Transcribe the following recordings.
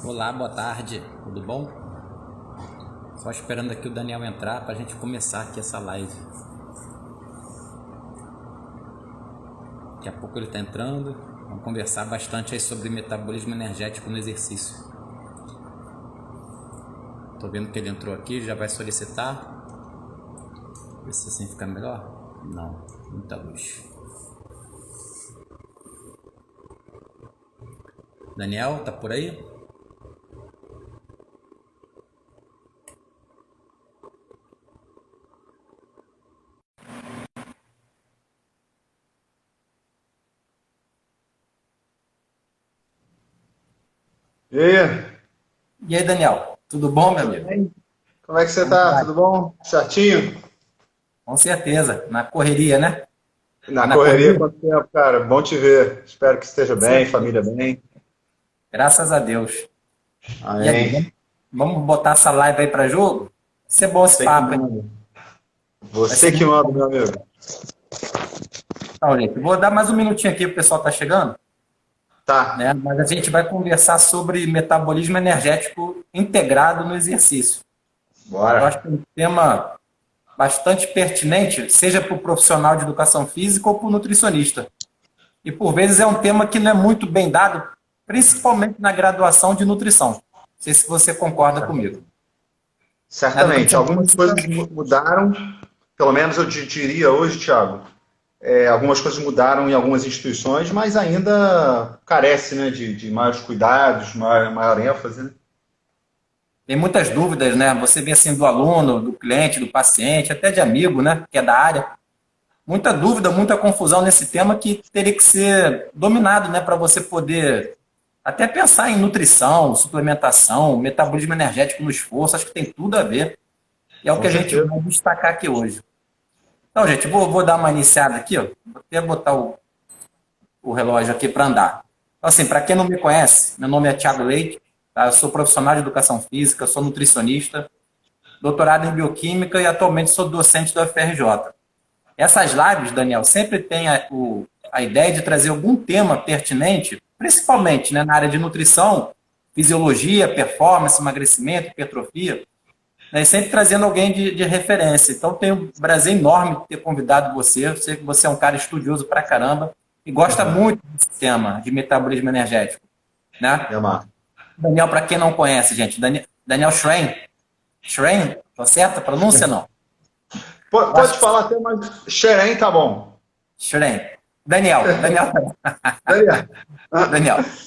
Olá, boa tarde, tudo bom? Só esperando aqui o Daniel entrar para a gente começar aqui essa live. Daqui a pouco ele está entrando, vamos conversar bastante aí sobre metabolismo energético no exercício. Tô vendo que ele entrou aqui, já vai solicitar. Vê se assim fica melhor. Não, muita luz. Daniel, tá por aí? E aí, E aí, Daniel, tudo bom, meu tudo amigo? bem? Como é que você Como tá? vai? Tudo bom? Certinho? Com certeza, na correria, né? Tá Na na correria, correria? quanto tempo, cara? Bom te ver. Espero que esteja Com bem, certeza. família bem. Graças a Deus. E aí, Amém. vamos botar essa live aí para jogo? Vai ser bom esse Você que papo, hein? manda. Vai ser Você que muito manda, bom. meu amigo. Então, gente, vou dar mais um minutinho aqui, o pessoal está chegando, Tá, né? Mas a gente vai conversar sobre metabolismo energético integrado no exercício. Eu acho bora. que é um tema bastante pertinente, seja para o profissional de educação física ou para o nutricionista. E, por vezes, é um tema que não é muito bem dado, principalmente na graduação de nutrição. Não sei se você concorda comigo. Na Certamente. educação Algumas física, coisas mudaram, pelo menos eu diria hoje, Thiago. Algumas coisas mudaram em algumas instituições, mas ainda carece, né, de maiores cuidados, maior ênfase, né? tem muitas dúvidas, né? Você vê assim do aluno, do cliente, do paciente, até de amigo, né? Que é da área. Muita dúvida, muita confusão nesse tema que teria que ser dominado, né? Para você poder até pensar em nutrição, suplementação, metabolismo energético no esforço. Acho que tem tudo a ver. E é o Com que a gente certeza. vai destacar aqui hoje. Então, gente, vou dar uma iniciada aqui, ó. Vou até botar o relógio aqui para andar. Então, assim, para quem não me conhece, meu nome é Thiago Leite, tá? Eu sou profissional de educação física, sou nutricionista, doutorado em bioquímica e atualmente sou docente da UFRJ. Essas lives, Daniel, sempre tem a ideia de trazer algum tema pertinente, principalmente, né, na área de nutrição, fisiologia, performance, emagrecimento, hipertrofia, né, e sempre trazendo alguém de referência. Então, tenho um prazer enorme de ter convidado você. Eu sei que você é um cara estudioso pra caramba e gosta muito desse tema de metabolismo energético, né? Me amar. Daniel, para quem não conhece, gente, Daniel Schrein. Schrein? Tá certa a pronúncia, não? Eu Pode acho que falar até mais. Xerém, tá bom. Schrein. Daniel. Daí,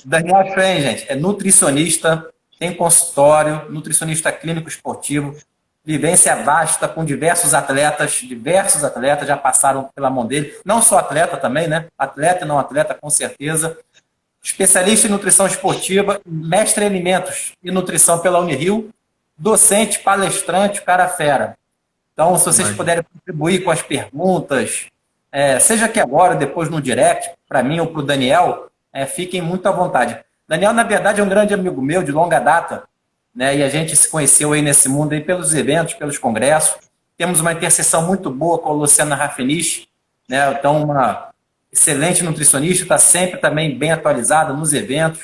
Daniel Schrein, gente, é nutricionista, tem consultório, nutricionista clínico esportivo, vivência vasta com diversos atletas já passaram pela mão dele, não só atleta também, né? Atleta e não atleta, com certeza. Especialista em nutrição esportiva, mestre em alimentos e nutrição pela Unirio, docente, palestrante, cara fera. Então, se vocês imagina. puderem contribuir com as perguntas, seja aqui agora, depois no direct, para mim ou para o Daniel, fiquem muito à vontade. Daniel, na verdade, é um grande amigo meu de longa data, né? E a gente se conheceu aí nesse mundo aí pelos eventos, pelos congressos. Temos uma interseção muito boa com a Luciana Raffeniche, né? Então, uma excelente nutricionista, está sempre também bem atualizada nos eventos.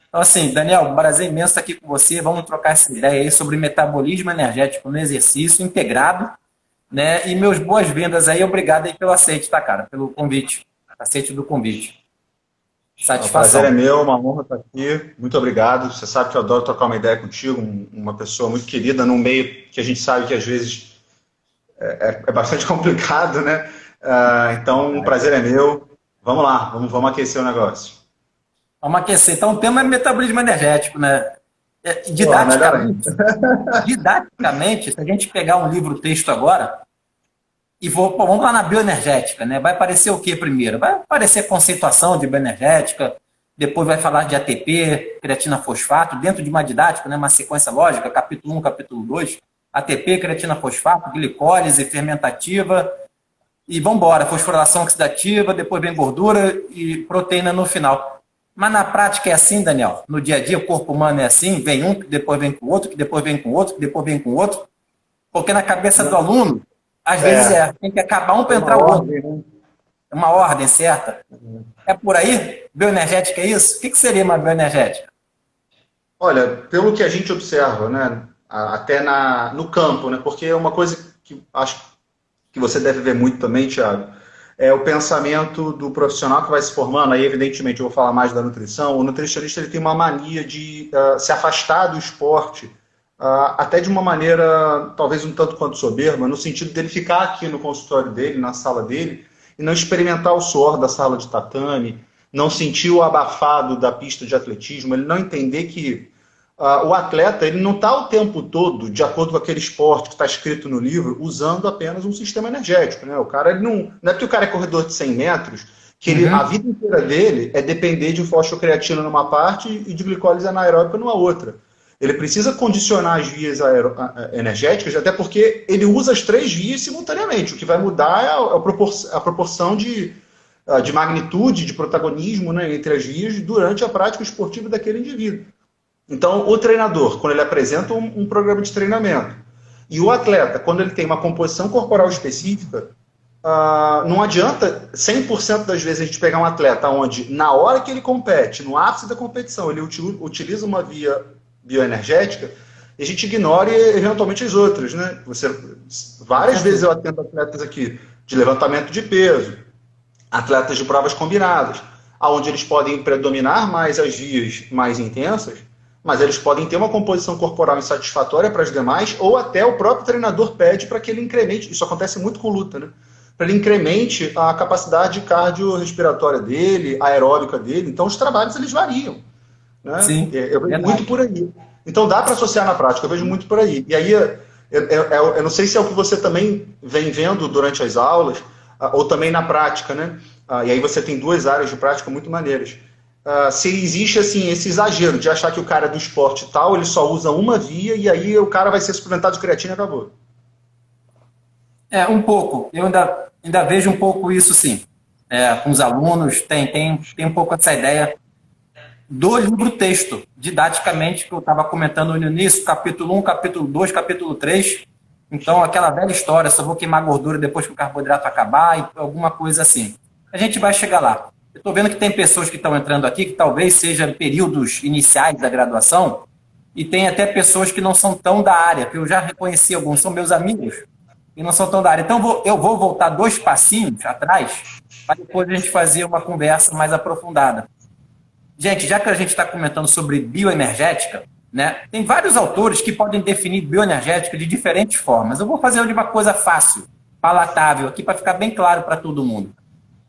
Então, assim, Daniel, um prazer imenso estar aqui com você. Vamos trocar essa ideia aí sobre metabolismo energético no exercício integrado, né? E meus boas-vindas aí. Obrigado aí pelo aceite, tá, cara? Pelo convite. Aceite do convite. O prazer é Satisfação. meu, uma honra estar aqui. Muito obrigado. Você sabe que eu adoro trocar uma ideia contigo, uma pessoa muito querida num meio que a gente sabe que às vezes é bastante complicado, né? Então, o prazer é meu. Vamos lá, vamos aquecer o negócio. Vamos aquecer. Então, o tema é metabolismo energético, né? Porra, melhor ainda. Didaticamente, se a gente pegar um livro-texto agora, e vamos lá na bioenergética, né? Vai aparecer o que primeiro? Vai aparecer conceituação de bioenergética, depois vai falar de ATP, creatina fosfato, dentro de uma didática, né? Uma sequência lógica, capítulo um, capítulo 2, ATP, creatina fosfato, glicólise fermentativa, e vamos embora, fosforilação oxidativa, depois vem gordura e proteína no final. Mas na prática é assim, Daniel? No dia a dia o corpo humano é assim? Vem um, que depois vem com outro, que depois vem com outro, que depois vem com outro? Porque na cabeça do aluno, às vezes É, tem que acabar um para tem uma entrar o outro. ordem, né? É uma ordem certa. É por aí? Bioenergética é isso? O que seria uma bioenergética? Olha, pelo que a gente observa, né, até no campo, né, porque é uma coisa que acho que você deve ver muito também, Thiago, é o pensamento do profissional que vai se formando. Aí, evidentemente, eu vou falar mais da nutrição. O nutricionista ele tem uma mania de se afastar do esporte, até de uma maneira talvez um tanto quanto soberba, no sentido dele ficar aqui no consultório dele, na sala dele, e não experimentar o suor da sala de tatame, não sentir o abafado da pista de atletismo, ele não entender que o atleta ele não está o tempo todo, de acordo com aquele esporte que está escrito no livro, usando apenas um sistema energético. Né? O cara ele não é porque o cara é corredor de 100 metros que ele, a vida inteira dele é depender de fosfocreatina numa parte e de glicólise anaeróbica numa outra. Ele precisa condicionar as vias energéticas, até porque ele usa as 3 vias simultaneamente. O que vai mudar é a proporção de magnitude, de protagonismo, né, entre as vias durante a prática esportiva daquele indivíduo. Então, o treinador, quando ele apresenta um programa de treinamento, e o atleta, quando ele tem uma composição corporal específica, não adianta 100% das vezes a gente pegar um atleta onde, na hora que ele compete, no ápice da competição, ele utiliza uma via bioenergética, e a gente ignora eventualmente as outras. Né? Várias vezes eu atendo atletas aqui de levantamento de peso, atletas de provas combinadas, onde eles podem predominar mais as vias mais intensas, mas eles podem ter uma composição corporal insatisfatória para as demais, ou até o próprio treinador pede para que ele incremente, isso acontece muito com luta, né? Para ele incremente a capacidade cardiorrespiratória dele, aeróbica dele. Então os trabalhos eles variam. Né? Sim, eu vejo muito por aí. Então dá para associar na prática, eu vejo muito por aí. E aí eu não sei se é o que você também vem vendo durante as aulas, ou também na prática, né? E aí você tem 2 áreas de prática muito maneiras. Se existe assim, esse exagero de achar que o cara é do esporte tal, ele só usa uma via e aí o cara vai ser suplementado de creatina e acabou. Um pouco. Eu ainda vejo um pouco isso, sim. Com os alunos, tem um pouco essa ideia do livro-texto, didaticamente, que eu estava comentando no início, capítulo 1, capítulo 2, capítulo 3. Então, aquela velha história, só vou queimar gordura depois que o carboidrato acabar, e alguma coisa assim. A gente vai chegar lá. Eu estou vendo que tem pessoas que estão entrando aqui, que talvez sejam períodos iniciais da graduação, e tem até pessoas que não são tão da área, que eu já reconheci alguns, são meus amigos, e não são tão da área. Então, eu vou voltar 2 passinhos atrás, para depois a gente fazer uma conversa mais aprofundada. Gente, já que a gente está comentando sobre bioenergética, né, tem vários autores que podem definir bioenergética de diferentes formas. Eu vou fazer de uma coisa fácil, palatável, aqui para ficar bem claro para todo mundo.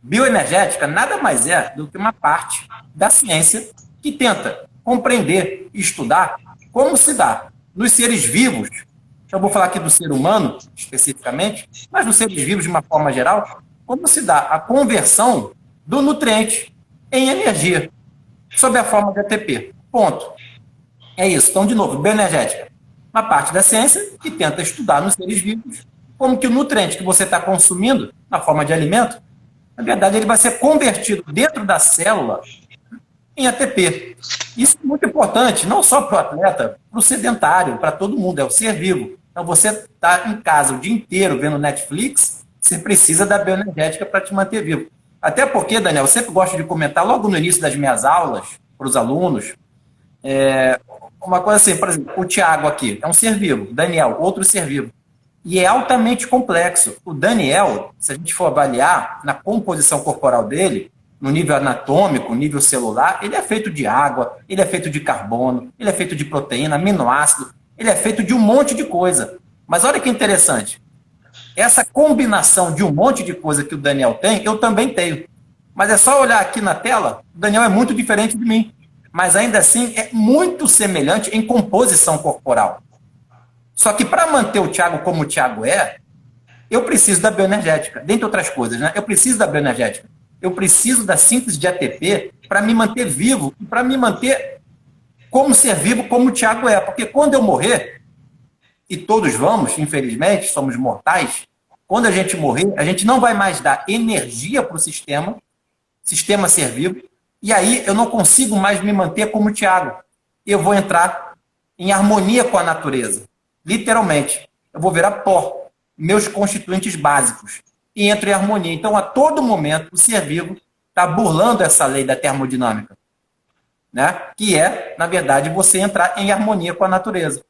Bioenergética nada mais é do que uma parte da ciência que tenta compreender e estudar como se dá nos seres vivos. Eu vou falar aqui do ser humano, especificamente, mas nos seres vivos de uma forma geral, como se dá a conversão do nutriente em energia, sob a forma de ATP. Ponto. É isso. Então, de novo, bioenergética. Uma parte da ciência que tenta estudar nos seres vivos como que o nutriente que você está consumindo na forma de alimento, na verdade, ele vai ser convertido dentro da célula em ATP. Isso é muito importante, não só para o atleta, para o sedentário, para todo mundo, é o ser vivo. Então, você está em casa o dia inteiro vendo Netflix, você precisa da bioenergética para te manter vivo. Até porque, Daniel, eu sempre gosto de comentar logo no início das minhas aulas, para os alunos, uma coisa assim, por exemplo, o Thiago aqui é um ser vivo, Daniel, outro ser vivo. E é altamente complexo. O Daniel, se a gente for avaliar na composição corporal dele, no nível anatômico, nível celular, ele é feito de água, ele é feito de carbono, ele é feito de proteína, aminoácido, ele é feito de um monte de coisa. Mas olha que interessante. Essa combinação de um monte de coisa que o Daniel tem, eu também tenho. Mas é só olhar aqui na tela, o Daniel é muito diferente de mim. Mas ainda assim é muito semelhante em composição corporal. Só que para manter o Thiago como o Thiago é, eu preciso da bioenergética, dentre outras coisas, né? Eu preciso da bioenergética. Eu preciso da síntese de ATP para me manter vivo e para me manter como ser vivo como o Thiago é. Porque quando eu morrer, e todos vamos, infelizmente, somos mortais, quando a gente morrer, a gente não vai mais dar energia para o sistema ser vivo, e aí eu não consigo mais me manter como o Thiago. Eu vou entrar em harmonia com a natureza. Literalmente. Eu vou virar pó, meus constituintes básicos, e entro em harmonia. Então, a todo momento, o ser vivo está burlando essa lei da termodinâmica. né? Que é, na verdade, você entrar em harmonia com a natureza.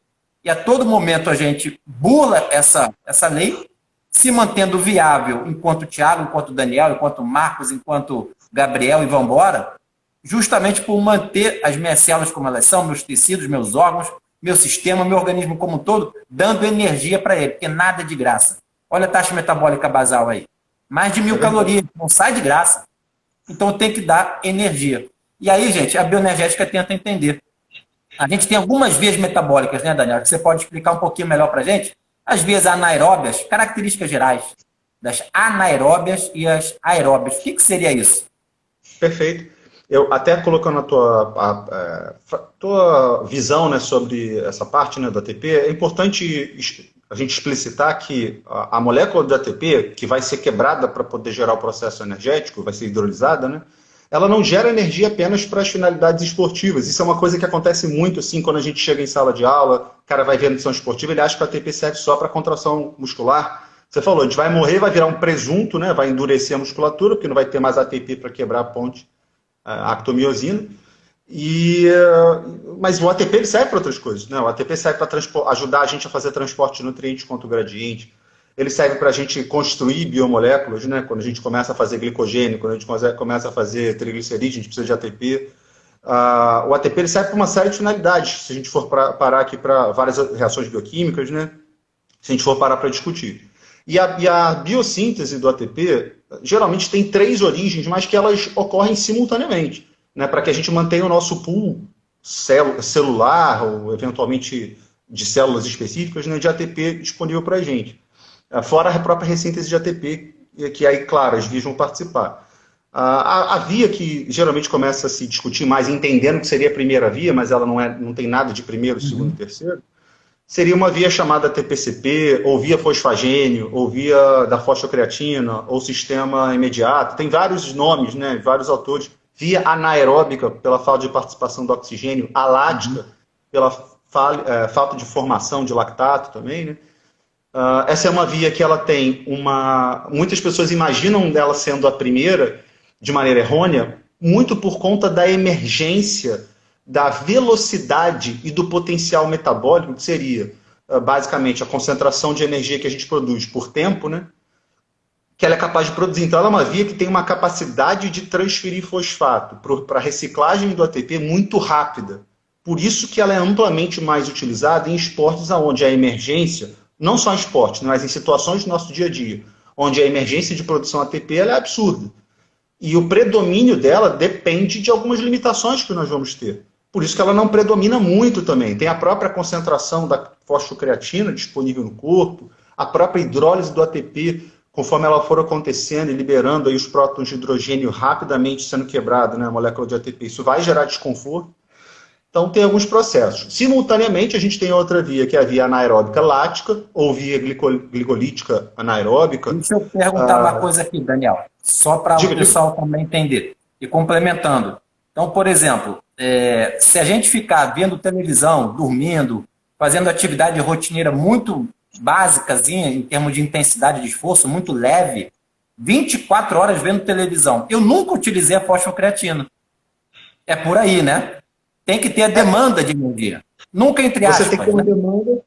E a todo momento a gente bula essa lei, se mantendo viável enquanto Tiago, enquanto Daniel, enquanto Marcos, enquanto Gabriel e vão embora, justamente por manter as minhas células como elas são, meus tecidos, meus órgãos, meu sistema, meu organismo como um todo, dando energia para ele, porque nada é de graça. Olha a taxa metabólica basal aí. Mais de 1.000 calorias, não sai de graça. Então tem que dar energia. E aí, gente, a bioenergética tenta entender. A gente tem algumas vias metabólicas, né, Daniel? Que você pode explicar um pouquinho melhor para a gente? As vias anaeróbias, características gerais das anaeróbias e as aeróbias. O que seria isso? Perfeito. Eu até colocando tua visão, né, sobre essa parte, né, do ATP, é importante a gente explicitar que a molécula do ATP, que vai ser quebrada para poder gerar o processo energético, vai ser hidrolisada, né, ela não gera energia apenas para as finalidades esportivas. Isso é uma coisa que acontece muito assim quando a gente chega em sala de aula, o cara vai ver a nutrição esportiva, ele acha que o ATP serve só para contração muscular. Você falou, a gente vai morrer, vai virar um presunto, né, vai endurecer a musculatura, porque não vai ter mais ATP para quebrar a ponte, a actomiosina. Mas o ATP ele serve para outras coisas, né? O ATP serve para ajudar a gente a fazer transporte de nutrientes contra o gradiente. Ele serve para a gente construir biomoléculas, né? Quando a gente começa a fazer glicogênio, quando a gente começa a fazer triglicerídeo, a gente precisa de ATP. O ATP ele serve para uma série de finalidades, se a gente for parar aqui para várias reações bioquímicas, né? Se a gente for parar para discutir. E a biossíntese do ATP geralmente tem 3 origens, mas que elas ocorrem simultaneamente, né, para que a gente mantenha o nosso pool celular ou eventualmente de células específicas, né, de ATP disponível para a gente. Fora a própria ressíntese de ATP, que aí, claro, as vias vão participar. A via que geralmente começa a se discutir mais, entendendo que seria a primeira via, mas ela não tem nada de primeiro, segundo e terceiro, seria uma via chamada TPCP, ou via fosfagênio, ou via da fosfocreatina, ou sistema imediato. Tem vários nomes, né, vários autores. Via anaeróbica, pela falta de participação do oxigênio, alática, pela falta de formação de lactato também, né? Essa é uma via que ela tem muitas pessoas imaginam dela sendo a primeira, de maneira errônea, muito por conta da emergência, da velocidade e do potencial metabólico, que seria basicamente a concentração de energia que a gente produz por tempo, né? Que ela é capaz de produzir. Então ela é uma via que tem uma capacidade de transferir fosfato para a reciclagem do ATP muito rápida. Por isso que ela é amplamente mais utilizada em esportes onde a emergência, não só em esportes, mas em situações do nosso dia a dia, onde a emergência de produção ATP ela é absurda. E o predomínio dela depende de algumas limitações que nós vamos ter. Por isso que ela não predomina muito também. Tem a própria concentração da fosfocreatina disponível no corpo, a própria hidrólise do ATP, conforme ela for acontecendo e liberando aí os prótons de hidrogênio rapidamente sendo quebrado, né, a molécula de ATP. Isso vai gerar desconforto. Então tem alguns processos. Simultaneamente a gente tem outra via, que é a via anaeróbica lática, ou via glicolítica anaeróbica. Deixa eu perguntar uma coisa aqui, Daniel, só para o pessoal também entender. E complementando. Então, por exemplo, se a gente ficar vendo televisão, dormindo, fazendo atividade rotineira muito básicazinha, em termos de intensidade de esforço, muito leve, 24 horas vendo televisão. Eu nunca utilizei a fosfocreatina. É por aí, né? Tem que ter a demanda de energia. Nunca entre aspas. Você tem que ter uma demanda,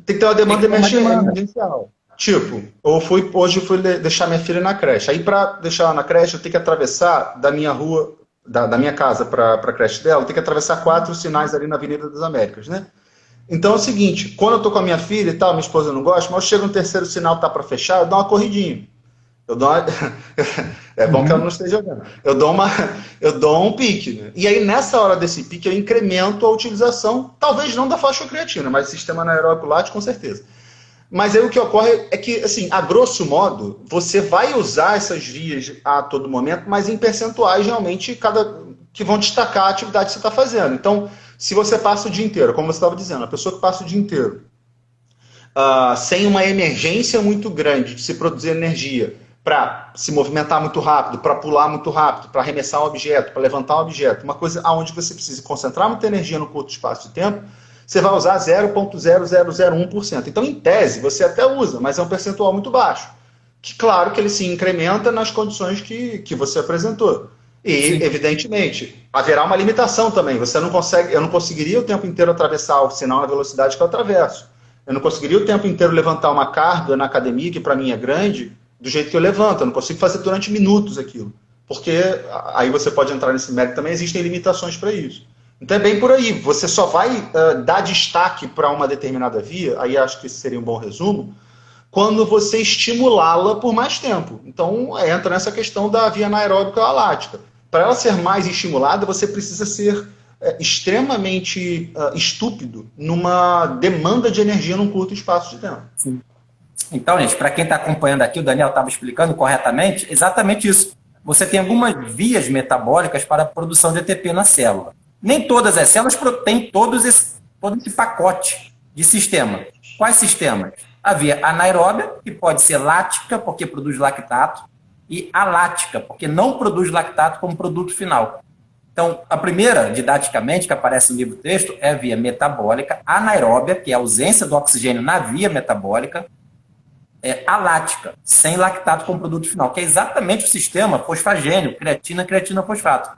tem que ter uma demanda emergencial. Tipo, hoje eu fui deixar minha filha na creche. Aí, para deixar ela na creche, eu tenho que atravessar da minha rua, da minha casa para a creche dela, eu tenho que atravessar 4 sinais ali na Avenida das Américas, né? Então é o seguinte, quando eu tô com a minha filha e tal, minha esposa não gosta, mas eu chego no terceiro sinal, tá para fechar, eu dou uma corridinha. É bom que ela não esteja jogando. Eu dou um pique, né? E aí, nessa hora desse pique, eu incremento a utilização, talvez não da fosfocreatina, mas sistema anaeróbico lático, com certeza. Mas aí o que ocorre é que, assim, a grosso modo, você vai usar essas vias a todo momento, mas em percentuais realmente que vão destacar a atividade que você está fazendo. Então, se você passa o dia inteiro, como você estava dizendo, a pessoa que passa o dia inteiro sem uma emergência muito grande de se produzir energia, para se movimentar muito rápido, para pular muito rápido, para arremessar um objeto, para levantar um objeto, uma coisa onde você precisa concentrar muita energia no curto espaço de tempo, você vai usar 0,0001%. Então, em tese, você até usa, mas é um percentual muito baixo. Que, claro, que ele se incrementa nas condições que você apresentou. E, Sim. evidentemente, haverá uma limitação também. Você não consegue, eu não conseguiria o tempo inteiro atravessar o sinal na velocidade que eu atravesso. Eu não conseguiria o tempo inteiro levantar uma carga na academia, que para mim é grande, do jeito que eu levanto. Eu não consigo fazer durante minutos aquilo. Porque aí você pode entrar nesse mérito também, existem limitações para isso. Então é bem por aí. Você só vai dar destaque para uma determinada via, aí acho que esse seria um bom resumo, quando você estimulá-la por mais tempo. Então entra nessa questão da via anaeróbica ou alática. Para ela ser mais estimulada, você precisa ser extremamente estúpido numa demanda de energia num curto espaço de tempo. Sim. Então, gente, para quem está acompanhando aqui, o Daniel estava explicando corretamente, exatamente isso. Você tem algumas vias metabólicas para a produção de ATP na célula. Nem todas as células têm todo esse pacote de sistema. Quais sistemas? A via anaeróbia, que pode ser lática, porque produz lactato, e alática, porque não produz lactato como produto final. Então, a primeira, didaticamente, que aparece no livro-texto, é a via metabólica anaeróbia, que é a ausência do oxigênio na via metabólica, alática, sem lactato como produto final, que é exatamente o sistema fosfagênio, creatina, creatina, fosfato.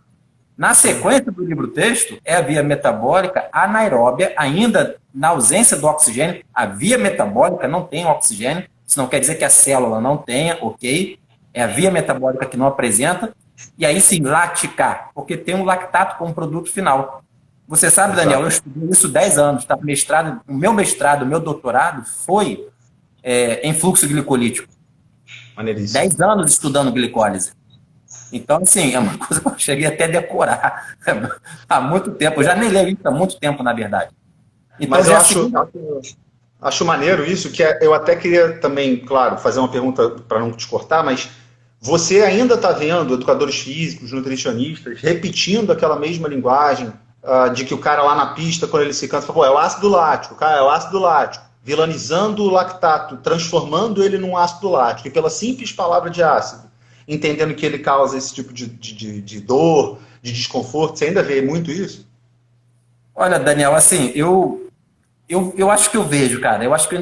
Na sequência do livro-texto, é a via metabólica anaeróbia, ainda na ausência do oxigênio. A via metabólica não tem oxigênio, isso não quer dizer que a célula não tenha, ok? É a via metabólica que não apresenta. E aí sim, lática, porque tem um lactato como produto final. Você sabe, Daniel, eu estudei isso 10 anos, tá? O meu doutorado foi em fluxo glicolítico. 10 anos estudando glicólise. Então, assim, é uma coisa que eu cheguei até a decorar há muito tempo. Eu já nem leio isso há muito tempo, na verdade. Então, mas eu acho maneiro isso, que eu até queria também, claro, fazer uma pergunta para não te cortar, mas você ainda está vendo educadores físicos, nutricionistas, repetindo aquela mesma linguagem de que o cara lá na pista, quando ele se cansa, fala, pô, é o ácido lático, cara, é o ácido lático, vilanizando o lactato, transformando ele num ácido lático, e pela simples palavra de ácido, entendendo que ele causa esse tipo de dor, de desconforto. Você ainda vê muito isso? Olha, Daniel, assim, eu acho que eu vejo, cara. Eu acho que eu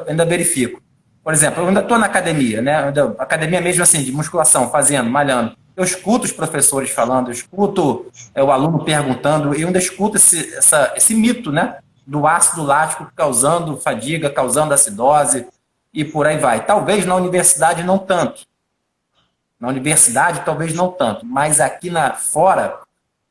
ainda verifico. Por exemplo, eu ainda estou na academia, né? Academia mesmo assim, de musculação, fazendo, malhando. Eu escuto os professores falando, eu escuto o aluno perguntando, eu ainda escuto esse mito, né? Do ácido lático causando fadiga, causando acidose e por aí vai. Talvez na universidade não tanto. Na universidade talvez não tanto, mas aqui fora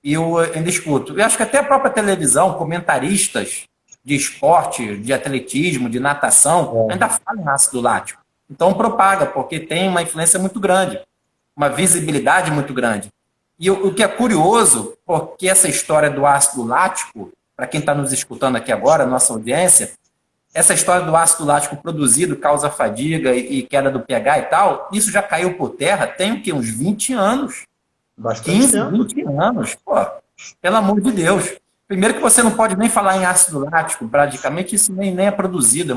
eu ainda escuto. Eu acho que até a própria televisão, comentaristas de esporte, de atletismo, de natação, ainda falam em ácido lático. Então propaga, porque tem uma influência muito grande, uma visibilidade muito grande. E o que é curioso, porque essa história do ácido lático, para quem está nos escutando aqui agora, nossa audiência, essa história do ácido lático produzido causa fadiga e queda do pH e tal, isso já caiu por terra tem o quê? Uns 20 anos. Bastante 15, tempo. 20 anos. Pô, pelo amor de Deus. Primeiro que você não pode nem falar em ácido lático, praticamente isso nem é produzido,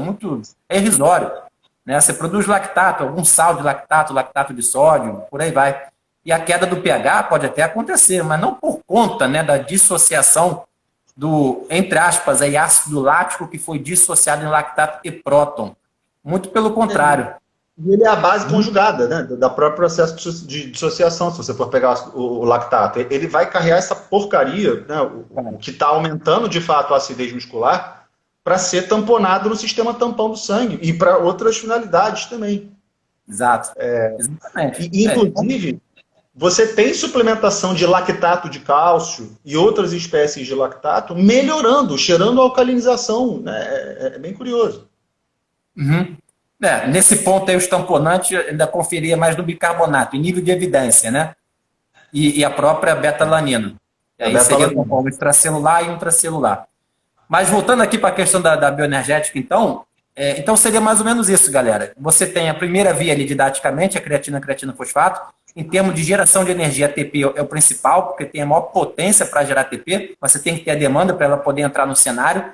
é irrisório. Né? Você produz lactato, algum sal de lactato de sódio, por aí vai. E a queda do pH pode até acontecer, mas não por conta, né, da dissociação do, entre aspas, ácido lático que foi dissociado em lactato e próton. Muito pelo contrário. E ele é a base conjugada, né, da próprio processo de dissociação, se você for pegar o lactato. Ele vai carregar essa porcaria, né, o que está aumentando de fato a acidez muscular, para ser tamponado no sistema tampão do sangue e para outras finalidades também. Exato. Exatamente. E, inclusive, você tem suplementação de lactato de cálcio e outras espécies de lactato melhorando, cheirando a alcalinização. Né? É bem curioso. Uhum. Nesse ponto aí, os tamponantes ainda conferia mais no bicarbonato, em nível de evidência, né? E a própria beta-alanina. Aí seria um extracelular e um intracelular. Mas voltando aqui para a questão da bioenergética, então seria mais ou menos isso, galera. Você tem a primeira via ali, didaticamente, a creatina, fosfato. Em termos de geração de energia, a ATP é o principal, porque tem a maior potência para gerar ATP, mas você tem que ter a demanda para ela poder entrar no cenário,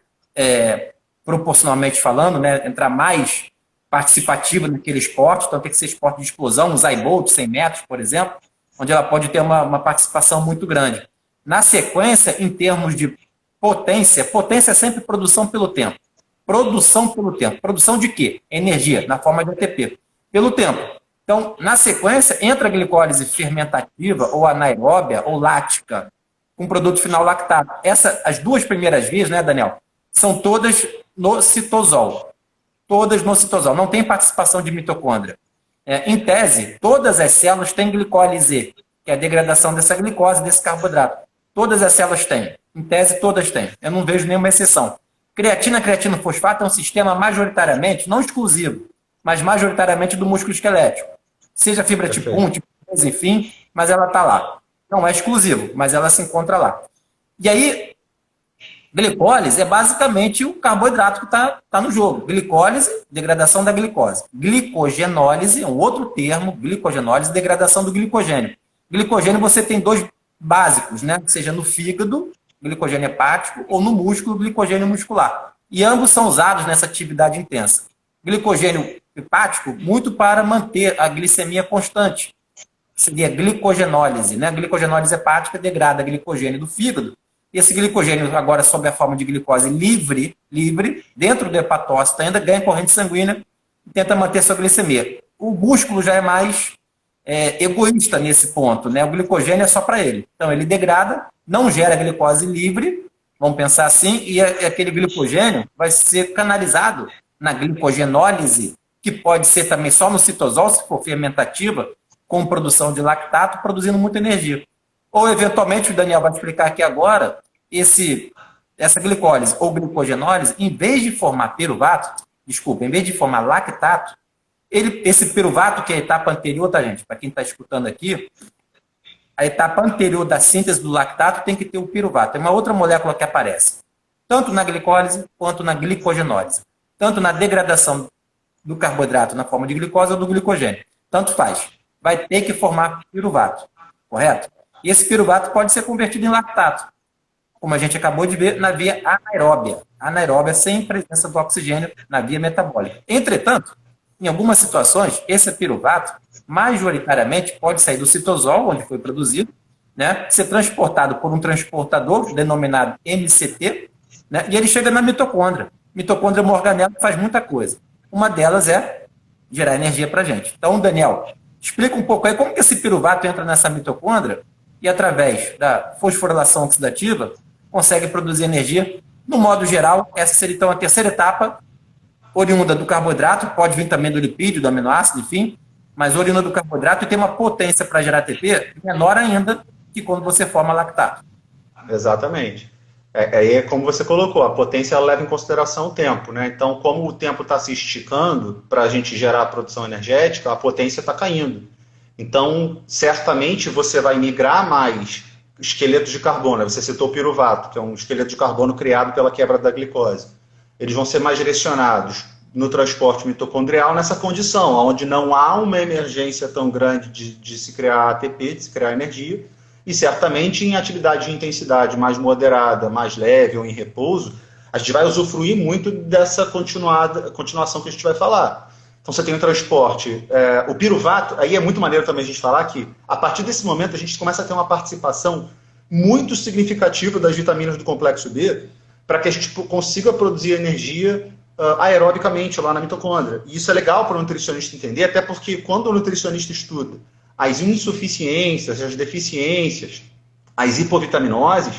proporcionalmente falando, né? Entrar mais participativa naquele esporte, então tem que ser esporte de explosão, um Zybolt, 100 metros, por exemplo, onde ela pode ter uma participação muito grande. Na sequência, em termos de potência é sempre produção pelo tempo. Produção pelo tempo. Produção de quê? Energia, na forma de ATP. Pelo tempo. Então, na sequência, entra a glicólise fermentativa, ou anaeróbia, ou lática, com produto final lactato. As duas primeiras vias, né, Daniel, são todas no citosol. Todas no citosol. Não tem participação de mitocôndria. Em tese, todas as células têm glicólise, que é a degradação dessa glicose, desse carboidrato. Todas as células têm. Em tese, todas têm. Eu não vejo nenhuma exceção. Creatina, creatinofosfato é um sistema majoritariamente, não exclusivo, mas majoritariamente do músculo esquelético. Seja fibra tipo 1, tipo 2, enfim, mas ela está lá. Não é exclusivo, mas ela se encontra lá. E aí, glicólise é basicamente o carboidrato que está no jogo. Glicólise, degradação da glicose. Glicogenólise é um outro termo, glicogenólise, degradação do glicogênio. Glicogênio você tem dois básicos, né? Seja no fígado, glicogênio hepático, ou no músculo, glicogênio muscular. E ambos são usados nessa atividade intensa. Glicogênio hepático, muito para manter a glicemia constante. Seria glicogenólise, né? A glicogenólise hepática degrada glicogênio do fígado. E esse glicogênio, agora sob a forma de glicose livre, dentro do hepatócito, ainda ganha corrente sanguínea e tenta manter sua glicemia. O músculo já é mais egoísta nesse ponto, né? O glicogênio é só para ele. Então, ele degrada, não gera glicose livre, vamos pensar assim, e aquele glicogênio vai ser canalizado na glicogenólise, que pode ser também só no citosol, se for fermentativa, com produção de lactato, produzindo muita energia. Ou, eventualmente, o Daniel vai explicar aqui agora, essa glicólise ou glicogenólise, em vez de formar piruvato, em vez de formar lactato, esse piruvato, que é a etapa anterior, tá, gente? Para quem está escutando aqui, a etapa anterior da síntese do lactato tem que ter o piruvato. É uma outra molécula que aparece, tanto na glicólise quanto na glicogenólise. Tanto na degradação do carboidrato na forma de glicose ou do glicogênio. Tanto faz. Vai ter que formar piruvato, correto? E esse piruvato pode ser convertido em lactato, como a gente acabou de ver, na via anaeróbia. Anaeróbia sem presença do oxigênio na via metabólica. Entretanto, em algumas situações, esse piruvato, majoritariamente, pode sair do citosol, onde foi produzido, né, ser transportado por um transportador denominado MCT, né, e ele chega na mitocôndria. Mitocôndria é uma organela que faz muita coisa. Uma delas é gerar energia para a gente. Então, Daniel, explica um pouco aí como que esse piruvato entra nessa mitocôndria e, através da fosforilação oxidativa, consegue produzir energia. No modo geral, essa seria, então, a terceira etapa, oriunda do carboidrato, pode vir também do lipídio, do aminoácido, enfim, mas oriunda do carboidrato e tem uma potência para gerar ATP menor ainda que quando você forma lactato. Exatamente. Aí é como você colocou, a potência ela leva em consideração o tempo, né? Então, como o tempo está se esticando para a gente gerar a produção energética, a potência está caindo. Então, certamente você vai migrar mais esqueletos de carbono. Você citou o piruvato, que é um esqueleto de carbono criado pela quebra da glicose. Eles vão ser mais direcionados no transporte mitocondrial nessa condição, onde não há uma emergência tão grande de se criar ATP, de se criar energia, e certamente em atividade de intensidade mais moderada, mais leve ou em repouso, a gente vai usufruir muito dessa continuação que a gente vai falar. Então você tem o transporte, o piruvato, aí é muito maneiro também a gente falar que a partir desse momento a gente começa a ter uma participação muito significativa das vitaminas do complexo B para que a gente consiga produzir energia aerobicamente lá na mitocôndria. E isso é legal para o nutricionista entender, até porque quando o nutricionista estuda as insuficiências, as deficiências, as hipovitaminoses,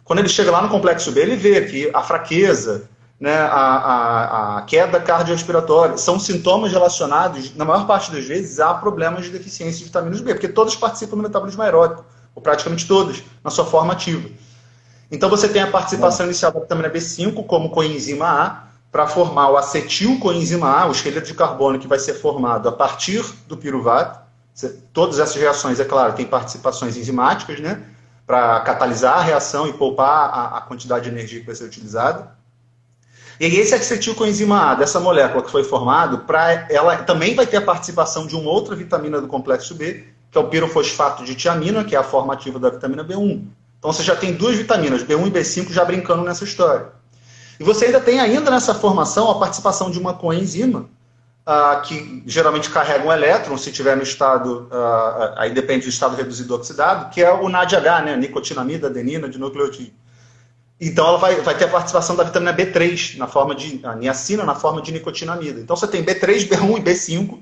quando ele chega lá no complexo B, ele vê que a fraqueza, né, a queda cardiorrespiratória são sintomas relacionados, na maior parte das vezes, a problemas de deficiência de vitaminas B, porque todas participam do metabolismo aeróbico, ou praticamente todas, na sua forma ativa. Então você tem a participação inicial da vitamina B5 como coenzima A, para formar o acetilcoenzima A, o esqueleto de carbono que vai ser formado a partir do piruvato. Todas essas reações, é claro, têm participações enzimáticas, né, para catalisar a reação e poupar a quantidade de energia que vai ser utilizada. E esse acetilcoenzima A, dessa molécula que foi formado, ela também vai ter a participação de uma outra vitamina do complexo B, que é o pirofosfato de tiamina, que é a forma ativa da vitamina B1. Então você já tem duas vitaminas, B1 e B5, já brincando nessa história. E você ainda tem nessa formação a participação de uma coenzima, que geralmente carrega um elétron, se tiver no estado, aí depende do estado reduzido oxidado, que é o NADH, né, nicotinamida, adenina, dinucleotídeo. Então ela vai ter a participação da vitamina B3, na forma de a niacina, na forma de nicotinamida. Então você tem B3, B1 e B5,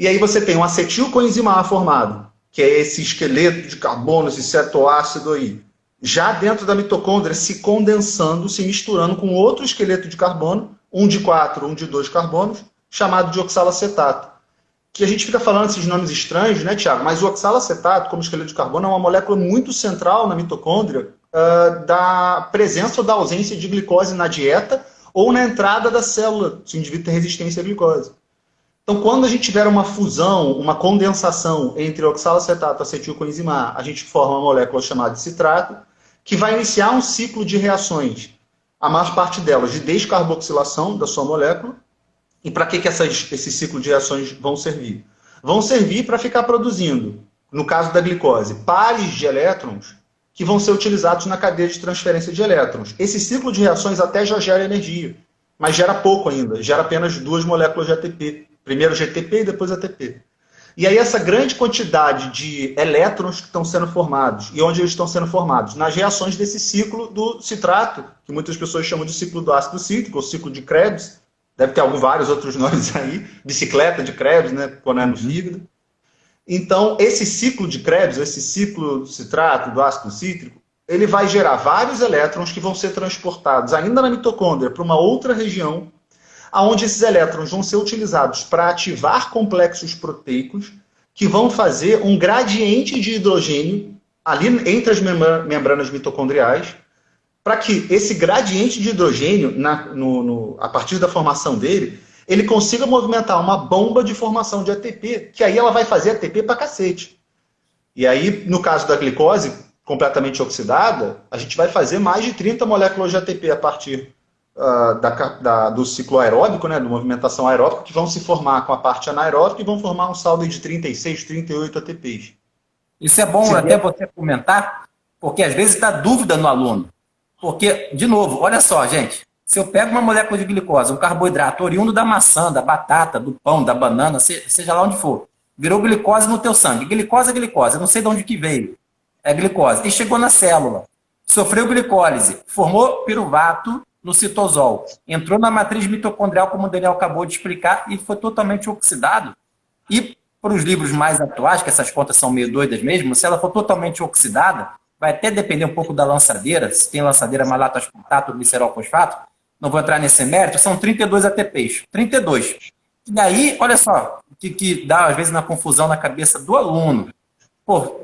E aí você tem um acetilcoenzima A formado, que é esse esqueleto de carbono, esse cetoácido aí, já dentro da mitocôndria, se condensando, se misturando com outro esqueleto de carbono, um de 4, um de 2 carbonos, chamado de oxalacetato. Que a gente fica falando esses nomes estranhos, né, Tiago? Mas o oxalacetato, como esqueleto de carbono, é uma molécula muito central na mitocôndria da presença ou da ausência de glicose na dieta ou na entrada da célula, se o indivíduo tem resistência à glicose. Então, quando a gente tiver uma fusão, uma condensação entre oxalacetato e acetilcoenzima A, a gente forma uma molécula chamada de citrato, que vai iniciar um ciclo de reações, a maior parte delas de descarboxilação da sua molécula. E para que esse ciclo de reações vão servir? Vão servir para ficar produzindo, no caso da glicose, pares de elétrons que vão ser utilizados na cadeia de transferência de elétrons. Esse ciclo de reações até já gera energia, mas gera pouco ainda, gera apenas 2 moléculas de ATP. Primeiro GTP e depois ATP. E aí essa grande quantidade de elétrons que estão sendo formados, e onde eles estão sendo formados? Nas reações desse ciclo do citrato, que muitas pessoas chamam de ciclo do ácido cítrico, ou ciclo de Krebs, deve ter vários outros nomes aí, bicicleta de Krebs, né, quando é no fígado. Então, esse ciclo de Krebs, esse ciclo do citrato, do ácido cítrico, ele vai gerar vários elétrons que vão ser transportados ainda na mitocôndria para uma outra região, onde esses elétrons vão ser utilizados para ativar complexos proteicos que vão fazer um gradiente de hidrogênio ali entre as membranas mitocondriais, para que esse gradiente de hidrogênio, a partir da formação dele, ele consiga movimentar uma bomba de formação de ATP, que aí ela vai fazer ATP para cacete. E aí, no caso da glicose completamente oxidada, a gente vai fazer mais de 30 moléculas de ATP a partir do ciclo aeróbico, né, da movimentação aeróbica, que vão se formar com a parte anaeróbica e vão formar um saldo de 36, 38 ATPs. Isso é bom até você comentar, porque às vezes dá dúvida no aluno. Porque, de novo, olha só, gente, se eu pego uma molécula de glicose, um carboidrato oriundo da maçã, da batata, do pão, da banana, seja lá onde for, virou glicose no teu sangue. Glicose é glicose, eu não sei de onde que veio. É glicose. E chegou na célula, sofreu glicólise, formou piruvato no citosol, entrou na matriz mitocondrial, como o Daniel acabou de explicar, e foi totalmente oxidado. E, para os livros mais atuais, que essas contas são meio doidas mesmo, se ela for totalmente oxidada, vai até depender um pouco da lançadeira, se tem lançadeira malato aspartato, glicerol fosfato, não vou entrar nesse mérito, são 32 ATPs. 32. E aí, olha só, que dá às vezes na confusão na cabeça do aluno. Pô,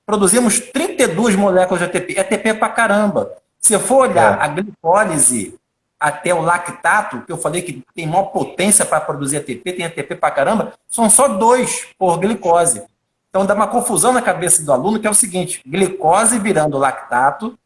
produzimos 32 moléculas de ATP. ATP é pra caramba. Se eu for olhar a glicólise até o lactato, que eu falei que tem maior potência para produzir ATP, tem ATP pra caramba, são só 2 por glicose. Então dá uma confusão na cabeça do aluno, que é o seguinte: glicose virando lactato,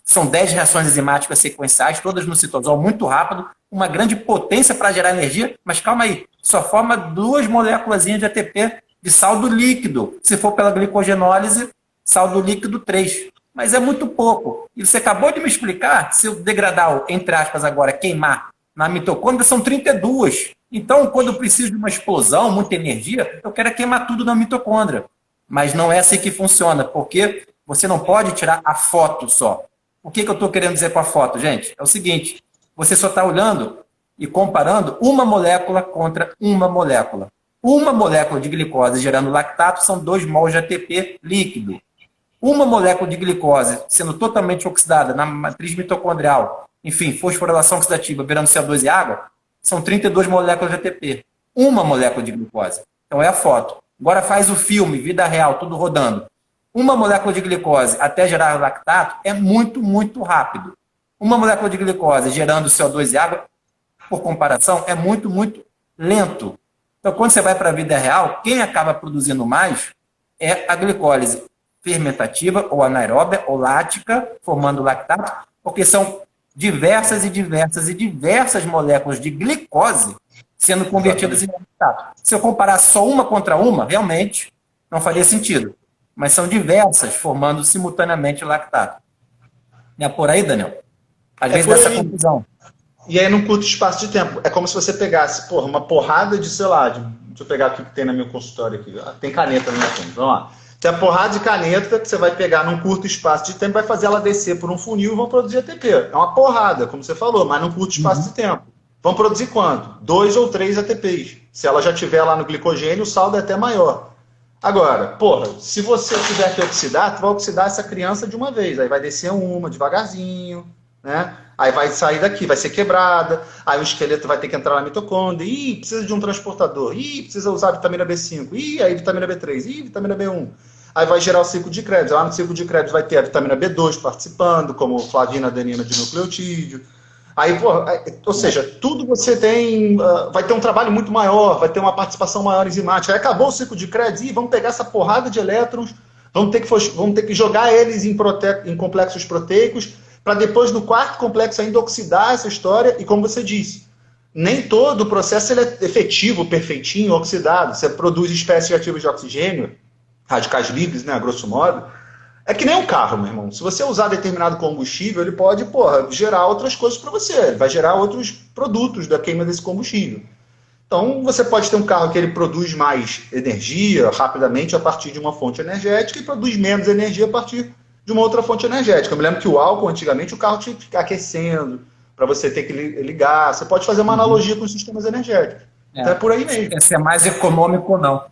são 10 reações enzimáticas sequenciais, todas no citosol, muito rápido, uma grande potência para gerar energia, mas calma aí, só forma 2 moléculas de ATP de saldo líquido. Se for pela glicogenólise, saldo líquido 3. Mas é muito pouco. E você acabou de me explicar, se eu degradar, entre aspas agora, queimar na mitocôndria, são 32. Então, quando eu preciso de uma explosão, muita energia, eu quero queimar tudo na mitocôndria. Mas não é assim que funciona, porque você não pode tirar a foto só. O que eu estou querendo dizer com a foto, gente? É o seguinte: você só está olhando e comparando uma molécula contra uma molécula. Uma molécula de glicose gerando lactato são 2 mols de ATP líquido. Uma molécula de glicose sendo totalmente oxidada na matriz mitocondrial, enfim, fosforilação oxidativa virando CO2 e água, são 32 moléculas de ATP. Uma molécula de glicose. Então é a foto. Agora faz o filme, vida real, tudo rodando. Uma molécula de glicose até gerar lactato é muito, muito rápido. Uma molécula de glicose gerando CO2 e água, por comparação, é muito, muito lento. Então, quando você vai para a vida real, quem acaba produzindo mais é a glicólise fermentativa, ou anaeróbia, ou lática, formando lactato, porque são diversas e diversas e diversas moléculas de glicose sendo convertidas em lactato. Se eu comparar só uma contra uma, realmente não faria sentido. Mas são diversas formando simultaneamente lactato. É por aí, Daniel? Às vezes essa confusão. E aí, num curto espaço de tempo, é como se você pegasse, uma porrada de, sei lá, deixa eu pegar aqui que tem na meu consultório aqui. Tem caneta na minha frente, vamos lá. Tem a porrada de caneta que você vai pegar num curto espaço de tempo, vai fazer ela descer por um funil e vão produzir ATP. É uma porrada, como você falou, mas num curto espaço de tempo. vão produzir quanto? 2 ou 3 ATPs. Se ela já tiver lá no glicogênio, o saldo é até maior. Agora, porra, se você tiver que oxidar, tu vai oxidar essa criança de uma vez. Aí vai descer uma, devagarzinho, né? Aí vai sair daqui, vai ser quebrada. Aí o esqueleto vai ter que entrar na mitocôndria. Ih, precisa de um transportador. Ih, precisa usar vitamina B5. Ih, aí vitamina B3. Ih, vitamina B1. Aí vai gerar o ciclo de Krebs. Lá no ciclo de Krebs vai ter a vitamina B2 participando, como flavina, adenina de nucleotídeo. Aí, pô, ou seja, tudo você tem, vai ter um trabalho muito maior, vai ter uma participação maior enzimática. Aí acabou o ciclo de Krebs, e vamos pegar essa porrada de elétrons, vamos ter que jogar eles em complexos proteicos, para depois no quarto complexo ainda oxidar essa história, e como você disse, nem todo o processo ele é efetivo, perfeitinho, oxidado. Você produz espécies ativas de oxigênio, radicais livres, né, a grosso modo. É que nem um carro, meu irmão. Se você usar determinado combustível, ele pode, gerar outras coisas para você. Ele vai gerar outros produtos da queima desse combustível. Então, você pode ter um carro que ele produz mais energia rapidamente a partir de uma fonte energética e produz menos energia a partir de uma outra fonte energética. Eu me lembro que o álcool, antigamente, o carro tinha que ficar aquecendo para você ter que ligar. Você pode fazer uma analogia com os sistemas energéticos. Então, é por aí mesmo. Se é mais econômico ou não.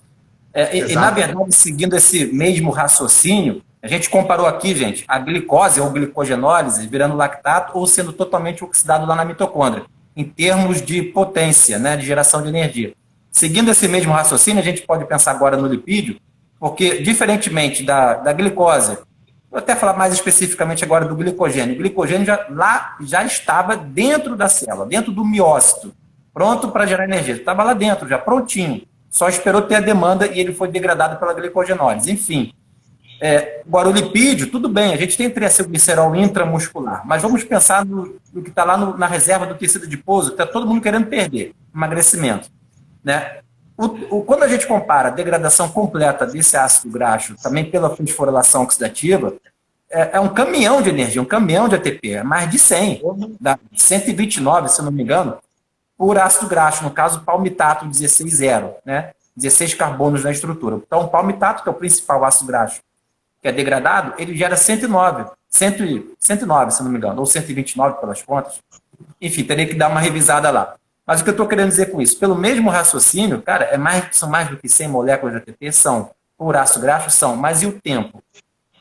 Na verdade, seguindo esse mesmo raciocínio, a gente comparou aqui, gente, a glicose ou glicogenólise virando lactato ou sendo totalmente oxidado lá na mitocôndria, em termos de potência, né, de geração de energia. Seguindo esse mesmo raciocínio, a gente pode pensar agora no lipídio, porque, diferentemente da glicose, vou até falar mais especificamente agora do glicogênio. O glicogênio já estava dentro da célula, dentro do miócito, pronto para gerar energia. Estava lá dentro, já prontinho. Só esperou ter a demanda e ele foi degradado pela glicogenólise. Enfim, agora o lipídio, tudo bem, a gente tem triacilglicerol intramuscular, mas vamos pensar no que está lá na reserva do tecido adiposo, que está todo mundo querendo perder, emagrecimento. Né? Quando a gente compara a degradação completa desse ácido graxo, também pela fosforilação oxidativa, é um caminhão de energia, um caminhão de ATP, é mais de 100, dá 129, se eu não me engano, por ácido graxo, no caso palmitato 16,0, né? 16 carbonos na estrutura. Então, o palmitato, que é o principal ácido graxo, que é degradado, ele gera 109, se eu não me engano, ou 129 pelas contas. Enfim, teria que dar uma revisada lá. Mas o que eu estou querendo dizer com isso? Pelo mesmo raciocínio, cara, são mais do que 100 moléculas de ATP, são, por ácido graxo, são, mas e o tempo?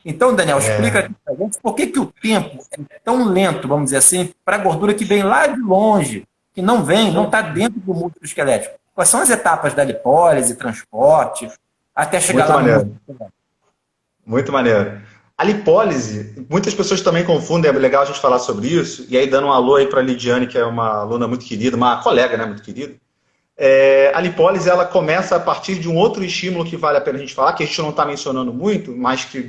Então, Daniel, explica aqui pra gente por que o tempo é tão lento, vamos dizer assim, para a gordura que vem lá de longe, que não está dentro do músculo esquelético. Quais são as etapas da lipólise, transporte, até chegar muito lá maneiro. no músculo? Muito maneiro. A lipólise, muitas pessoas também confundem, é legal a gente falar sobre isso, e aí dando um alô aí para a Lidiane, que é uma aluna muito querida, uma colega, né, muito querida. A lipólise, ela começa a partir de um outro estímulo que vale a pena a gente falar, que a gente não está mencionando muito, mas que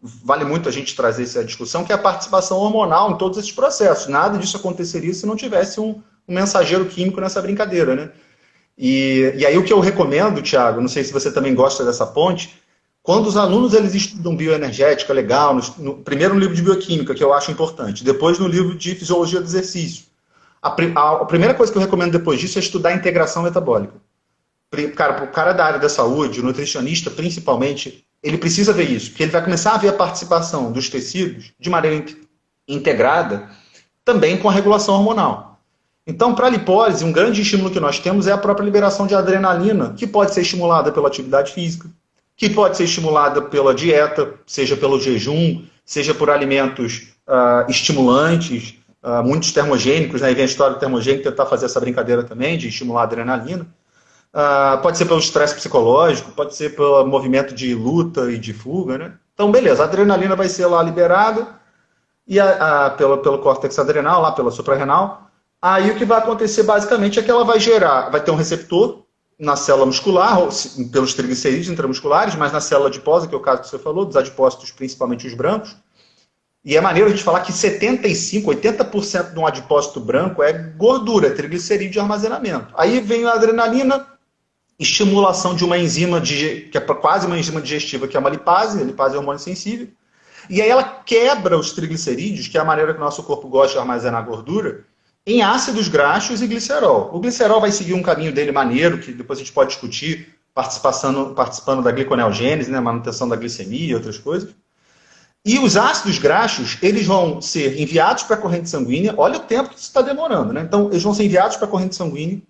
vale muito a gente trazer essa discussão, que é a participação hormonal em todos esses processos. Nada disso aconteceria se não tivesse um mensageiro químico nessa brincadeira, né? E aí o que eu recomendo, Thiago, não sei se você também gosta dessa ponte, quando os alunos eles estudam bioenergética, legal, primeiro no livro de bioquímica, que eu acho importante, depois no livro de fisiologia do exercício. A primeira coisa que eu recomendo depois disso é estudar a integração metabólica. Cara, o cara da área da saúde, o nutricionista principalmente, ele precisa ver isso, porque ele vai começar a ver a participação dos tecidos de maneira integrada, também com a regulação hormonal. Então, para a lipólise, um grande estímulo que nós temos é a própria liberação de adrenalina, que pode ser estimulada pela atividade física, que pode ser estimulada pela dieta, seja pelo jejum, seja por alimentos estimulantes, muitos termogênicos, né? Aí vem a história do termogênico tentar fazer essa brincadeira também, de estimular a adrenalina. Pode ser pelo estresse psicológico, pode ser pelo movimento de luta e de fuga, né? Então, beleza, a adrenalina vai ser lá liberada e pelo córtex adrenal, lá pela suprarrenal. Aí o que vai acontecer basicamente é que ela vai ter um receptor na célula muscular, ou pelos triglicerídeos intramusculares, mas na célula adiposa, que é o caso que você falou, dos adipócitos, principalmente os brancos. E é maneiro a gente falar que 75%, 80% de um adipócito branco é gordura, é triglicerídeo de armazenamento. Aí vem a adrenalina, estimulação de uma enzima, que é quase uma enzima digestiva, que é uma lipase, a lipase é um hormônio sensível. E aí ela quebra os triglicerídeos, que é a maneira que o nosso corpo gosta de armazenar gordura, em ácidos graxos e glicerol. O glicerol vai seguir um caminho dele maneiro, que depois a gente pode discutir, participando da gliconeogênese, né, manutenção da glicemia e outras coisas. E os ácidos graxos, eles vão ser enviados para a corrente sanguínea. Olha o tempo que isso está demorando, né? Então, eles vão ser enviados para a corrente sanguínea,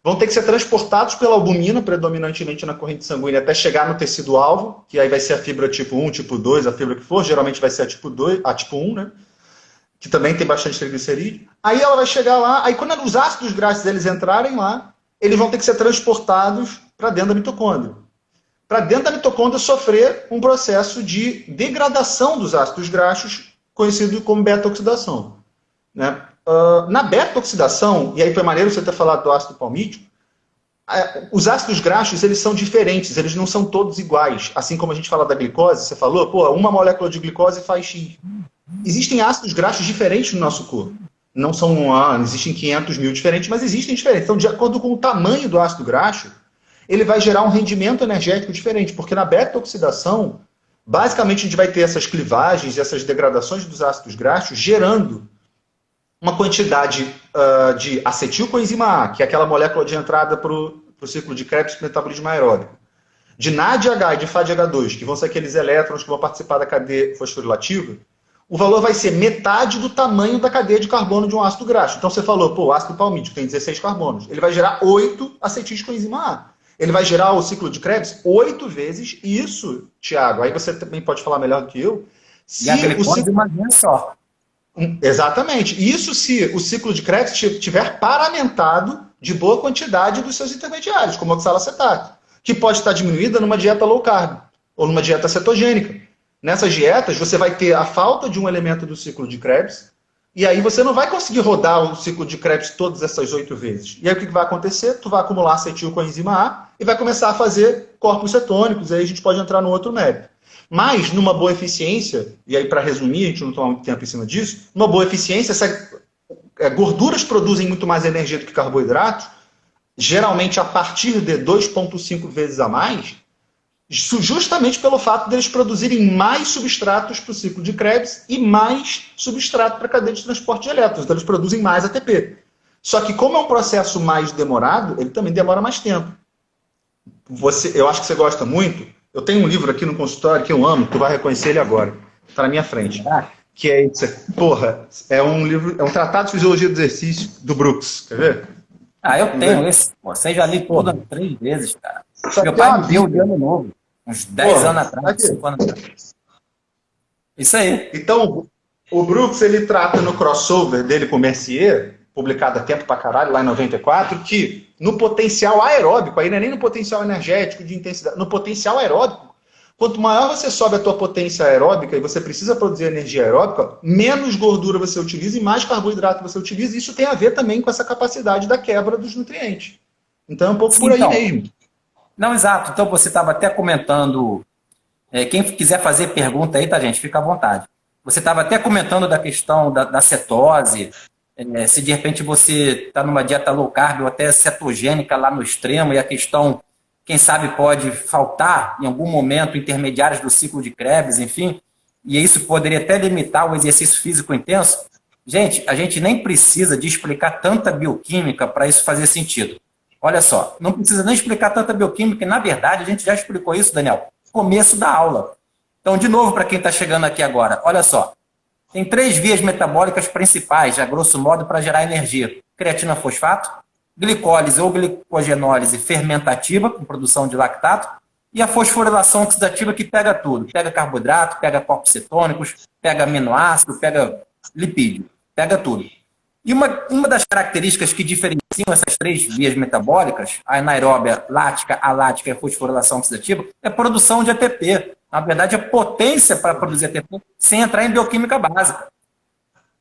vão ter que ser transportados pela albumina, predominantemente na corrente sanguínea, até chegar no tecido-alvo, que aí vai ser a fibra tipo 1, tipo 2, a fibra que for, geralmente vai ser a tipo 2, a tipo 1, né? Que também tem bastante triglicerídeo. Aí ela vai chegar lá, aí quando os ácidos graxos eles entrarem lá, eles vão ter que ser transportados para dentro da mitocôndria. Para dentro da mitocôndria sofrer um processo de degradação dos ácidos graxos, conhecido como beta-oxidação. Né? Na beta-oxidação, e aí foi maneiro você ter falado do ácido palmítico, os ácidos graxos eles são diferentes, eles não são todos iguais. Assim como a gente fala da glicose, você falou, pô, uma molécula de glicose faz X. Existem ácidos graxos diferentes no nosso corpo. Não existem 500 mil diferentes, mas existem diferentes. Então, de acordo com o tamanho do ácido graxo, ele vai gerar um rendimento energético diferente, porque na beta-oxidação, basicamente a gente vai ter essas clivagens, essas degradações dos ácidos graxos, gerando uma quantidade de acetilcoenzima A, que é aquela molécula de entrada para o ciclo de Krebs para o metabolismo aeróbico, de NADH e de FADH2, que vão ser aqueles elétrons que vão participar da cadeia fosforilativa, o valor vai ser metade do tamanho da cadeia de carbono de um ácido graxo. Então você falou, pô, o ácido palmítico tem 16 carbonos, ele vai gerar 8 acetilcoenzima A. Ele vai gerar o ciclo de Krebs 8 vezes isso, Tiago. Aí você também pode falar melhor do que eu. E a glicose de uma vez só. Exatamente. Isso se o ciclo de Krebs estiver paramentado de boa quantidade dos seus intermediários, como oxalacetato, que pode estar diminuída numa dieta low carb ou numa dieta cetogênica. Nessas dietas, você vai ter a falta de um elemento do ciclo de Krebs, e aí você não vai conseguir rodar o ciclo de Krebs todas essas 8 vezes. E aí o que vai acontecer? Tu vai acumular acetilcoenzima A e vai começar a fazer corpos cetônicos, aí a gente pode entrar no outro mérito. Mas, numa boa eficiência, e aí para resumir, a gente não toma muito tempo em cima disso, numa boa eficiência, gorduras produzem muito mais energia do que carboidratos, geralmente a partir de 2,5 vezes a mais, justamente pelo fato deles produzirem mais substratos para o ciclo de Krebs e mais substrato para a cadeia de transporte de elétrons. Então eles produzem mais ATP. Só que como é um processo mais demorado, ele também demora mais tempo. Eu acho que você gosta muito. Eu tenho um livro aqui no consultório que eu amo, tu vai reconhecer ele agora. Está na minha frente. Que é isso. Porra, é um livro, é um tratado de fisiologia do exercício do Brooks. Quer ver? Eu tenho esse. Você já li tudo 3 vezes, cara. Meu é pai me deu de ano novo. Uns 10 anos atrás, aqui. 5 anos atrás. Isso aí. Então, o Brooks, ele trata no crossover dele com o Mercier, publicado há tempo pra caralho, lá em 94, que no potencial aeróbico, aí não é nem no potencial energético de intensidade, no potencial aeróbico, quanto maior você sobe a tua potência aeróbica e você precisa produzir energia aeróbica, menos gordura você utiliza e mais carboidrato você utiliza. Isso tem a ver também com essa capacidade da quebra dos nutrientes. Então é um pouco por aí mesmo. Não, exato. Então você estava até comentando, quem quiser fazer pergunta aí, tá, gente? Fica à vontade. Você estava até comentando da questão da cetose, se de repente você está numa dieta low carb ou até cetogênica lá no extremo e a questão, quem sabe, pode faltar em algum momento intermediários do ciclo de Krebs, enfim, e isso poderia até limitar o exercício físico intenso. Gente, a gente nem precisa de explicar tanta bioquímica para isso fazer sentido. Olha só, não precisa nem explicar tanta bioquímica, e na verdade a gente já explicou isso, Daniel, no começo da aula. Então, de novo, para quem está chegando aqui agora, olha só, tem 3 vias metabólicas principais, a grosso modo, para gerar energia. Creatina fosfato, glicólise ou glicogenólise fermentativa, com produção de lactato, e a fosforilação oxidativa que pega tudo. Pega carboidrato, pega corpos cetônicos, pega aminoácido, pega lipídio, pega tudo. E uma das características que diferenciam essas 3 vias metabólicas, a anaeróbia, lática, alática e a fosforilação oxidativa, é a produção de ATP. Na verdade, a potência para produzir ATP sem entrar em bioquímica básica.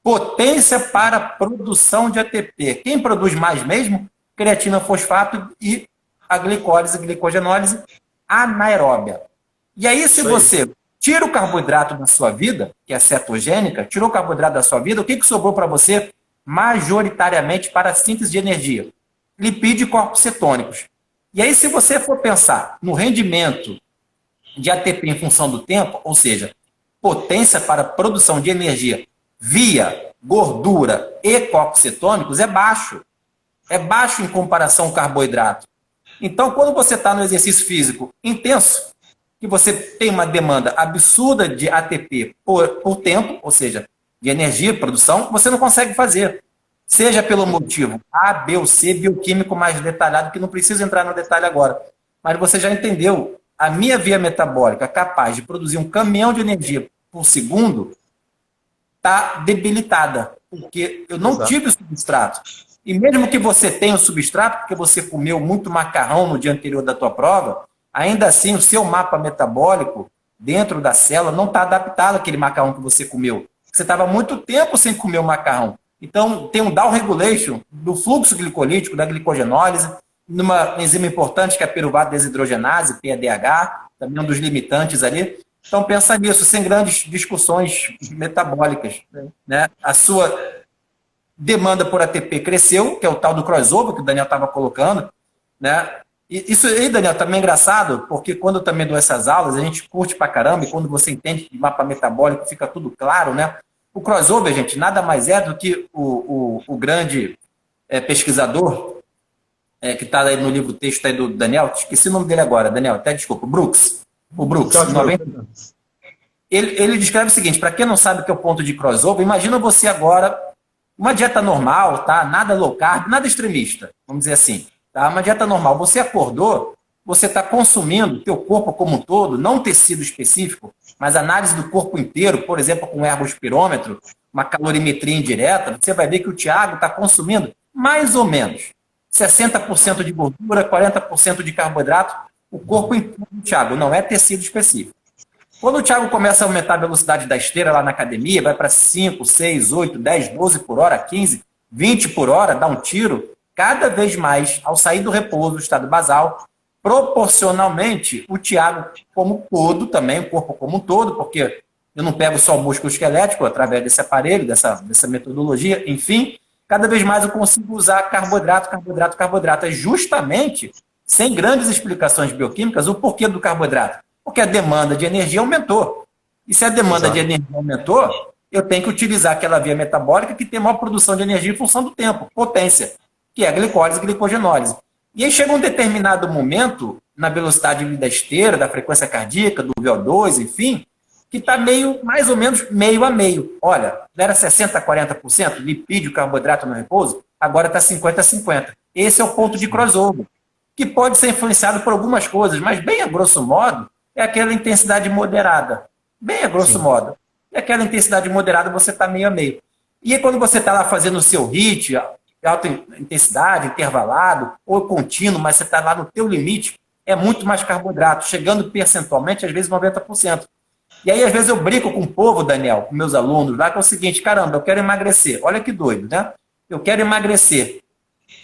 Potência para produção de ATP. Quem produz mais mesmo? Creatina fosfato e a glicólise, glicogenólise anaeróbia. E aí, se você tira o carboidrato da sua vida, que é cetogênica, tirou o carboidrato da sua vida, o que sobrou para você? Majoritariamente para a síntese de energia. Lipídio e corpos cetônicos. E aí, se você for pensar no rendimento de ATP em função do tempo, ou seja, potência para a produção de energia via gordura e corpos cetônicos, é baixo. É baixo em comparação ao carboidrato. Então, quando você está no exercício físico intenso, que você tem uma demanda absurda de ATP por tempo, ou seja, de energia, produção, você não consegue fazer. Seja pelo motivo A, B ou C, bioquímico mais detalhado, que não preciso entrar no detalhe agora. Mas você já entendeu, a minha via metabólica capaz de produzir um caminhão de energia por segundo está debilitada, porque eu não tive o substrato. E mesmo que você tenha o substrato, porque você comeu muito macarrão no dia anterior da tua prova, ainda assim o seu mapa metabólico dentro da célula não está adaptado àquele macarrão que você comeu. Você estava muito tempo sem comer o macarrão. Então, tem um down regulation do fluxo glicolítico, da glicogenólise, numa enzima importante que é a piruvato desidrogenase, PADH, também um dos limitantes ali. Então, pensa nisso, sem grandes discussões metabólicas, né? A sua demanda por ATP cresceu, que é o tal do crossover que o Daniel estava colocando, né? E isso aí, Daniel, também é engraçado, porque quando eu também dou essas aulas, a gente curte pra caramba, e quando você entende de mapa metabólico, fica tudo claro, né? O crossover, gente, nada mais é do que o grande pesquisador que está aí no livro texto aí do Daniel, esqueci o nome dele agora, Daniel, até desculpa, o Brooks, 90. Ele descreve o seguinte, para quem não sabe o que é o ponto de crossover, imagina você agora, uma dieta normal, tá? Nada low carb, nada extremista, vamos dizer assim, tá? Uma dieta normal, você acordou, você está consumindo o teu corpo como um todo, não um tecido específico, mas análise do corpo inteiro, por exemplo, com um ergospirômetro, uma calorimetria indireta, você vai ver que o Thiago está consumindo mais ou menos 60% de gordura, 40% de carboidrato, o corpo inteiro do Thiago, não é tecido específico. Quando o Thiago começa a aumentar a velocidade da esteira lá na academia, vai para 5, 6, 8, 10, 12 por hora, 15, 20 por hora, dá um tiro, cada vez mais, ao sair do repouso, do estado basal, proporcionalmente, o Thiago como todo também, o corpo como um todo, porque eu não pego só o músculo esquelético através desse aparelho, dessa metodologia, enfim, cada vez mais eu consigo usar carboidrato, justamente, sem grandes explicações bioquímicas, o porquê do carboidrato. Porque a demanda de energia aumentou. E se a demanda de energia aumentou, eu tenho que utilizar aquela via metabólica que tem maior produção de energia em função do tempo, potência, que é a glicólise e glicogenólise. E aí chega um determinado momento, na velocidade da esteira, da frequência cardíaca, do VO2, enfim, que está mais ou menos meio a meio. Olha, era 60% a 40%, lipídio, carboidrato no repouso, agora está 50% a 50%. Esse é o ponto de crossover, que pode ser influenciado por algumas coisas, mas bem a grosso modo, é aquela intensidade moderada. Bem a grosso modo. E aquela intensidade moderada você está meio a meio. E aí quando você está lá fazendo o seu HIIT, alta intensidade, intervalado, ou contínuo, mas você está lá no teu limite, é muito mais carboidrato, chegando percentualmente, às vezes 90%. E aí, às vezes, eu brinco com o povo, Daniel, com meus alunos lá, que é o seguinte, caramba, eu quero emagrecer. Olha que doido, né? Eu quero emagrecer.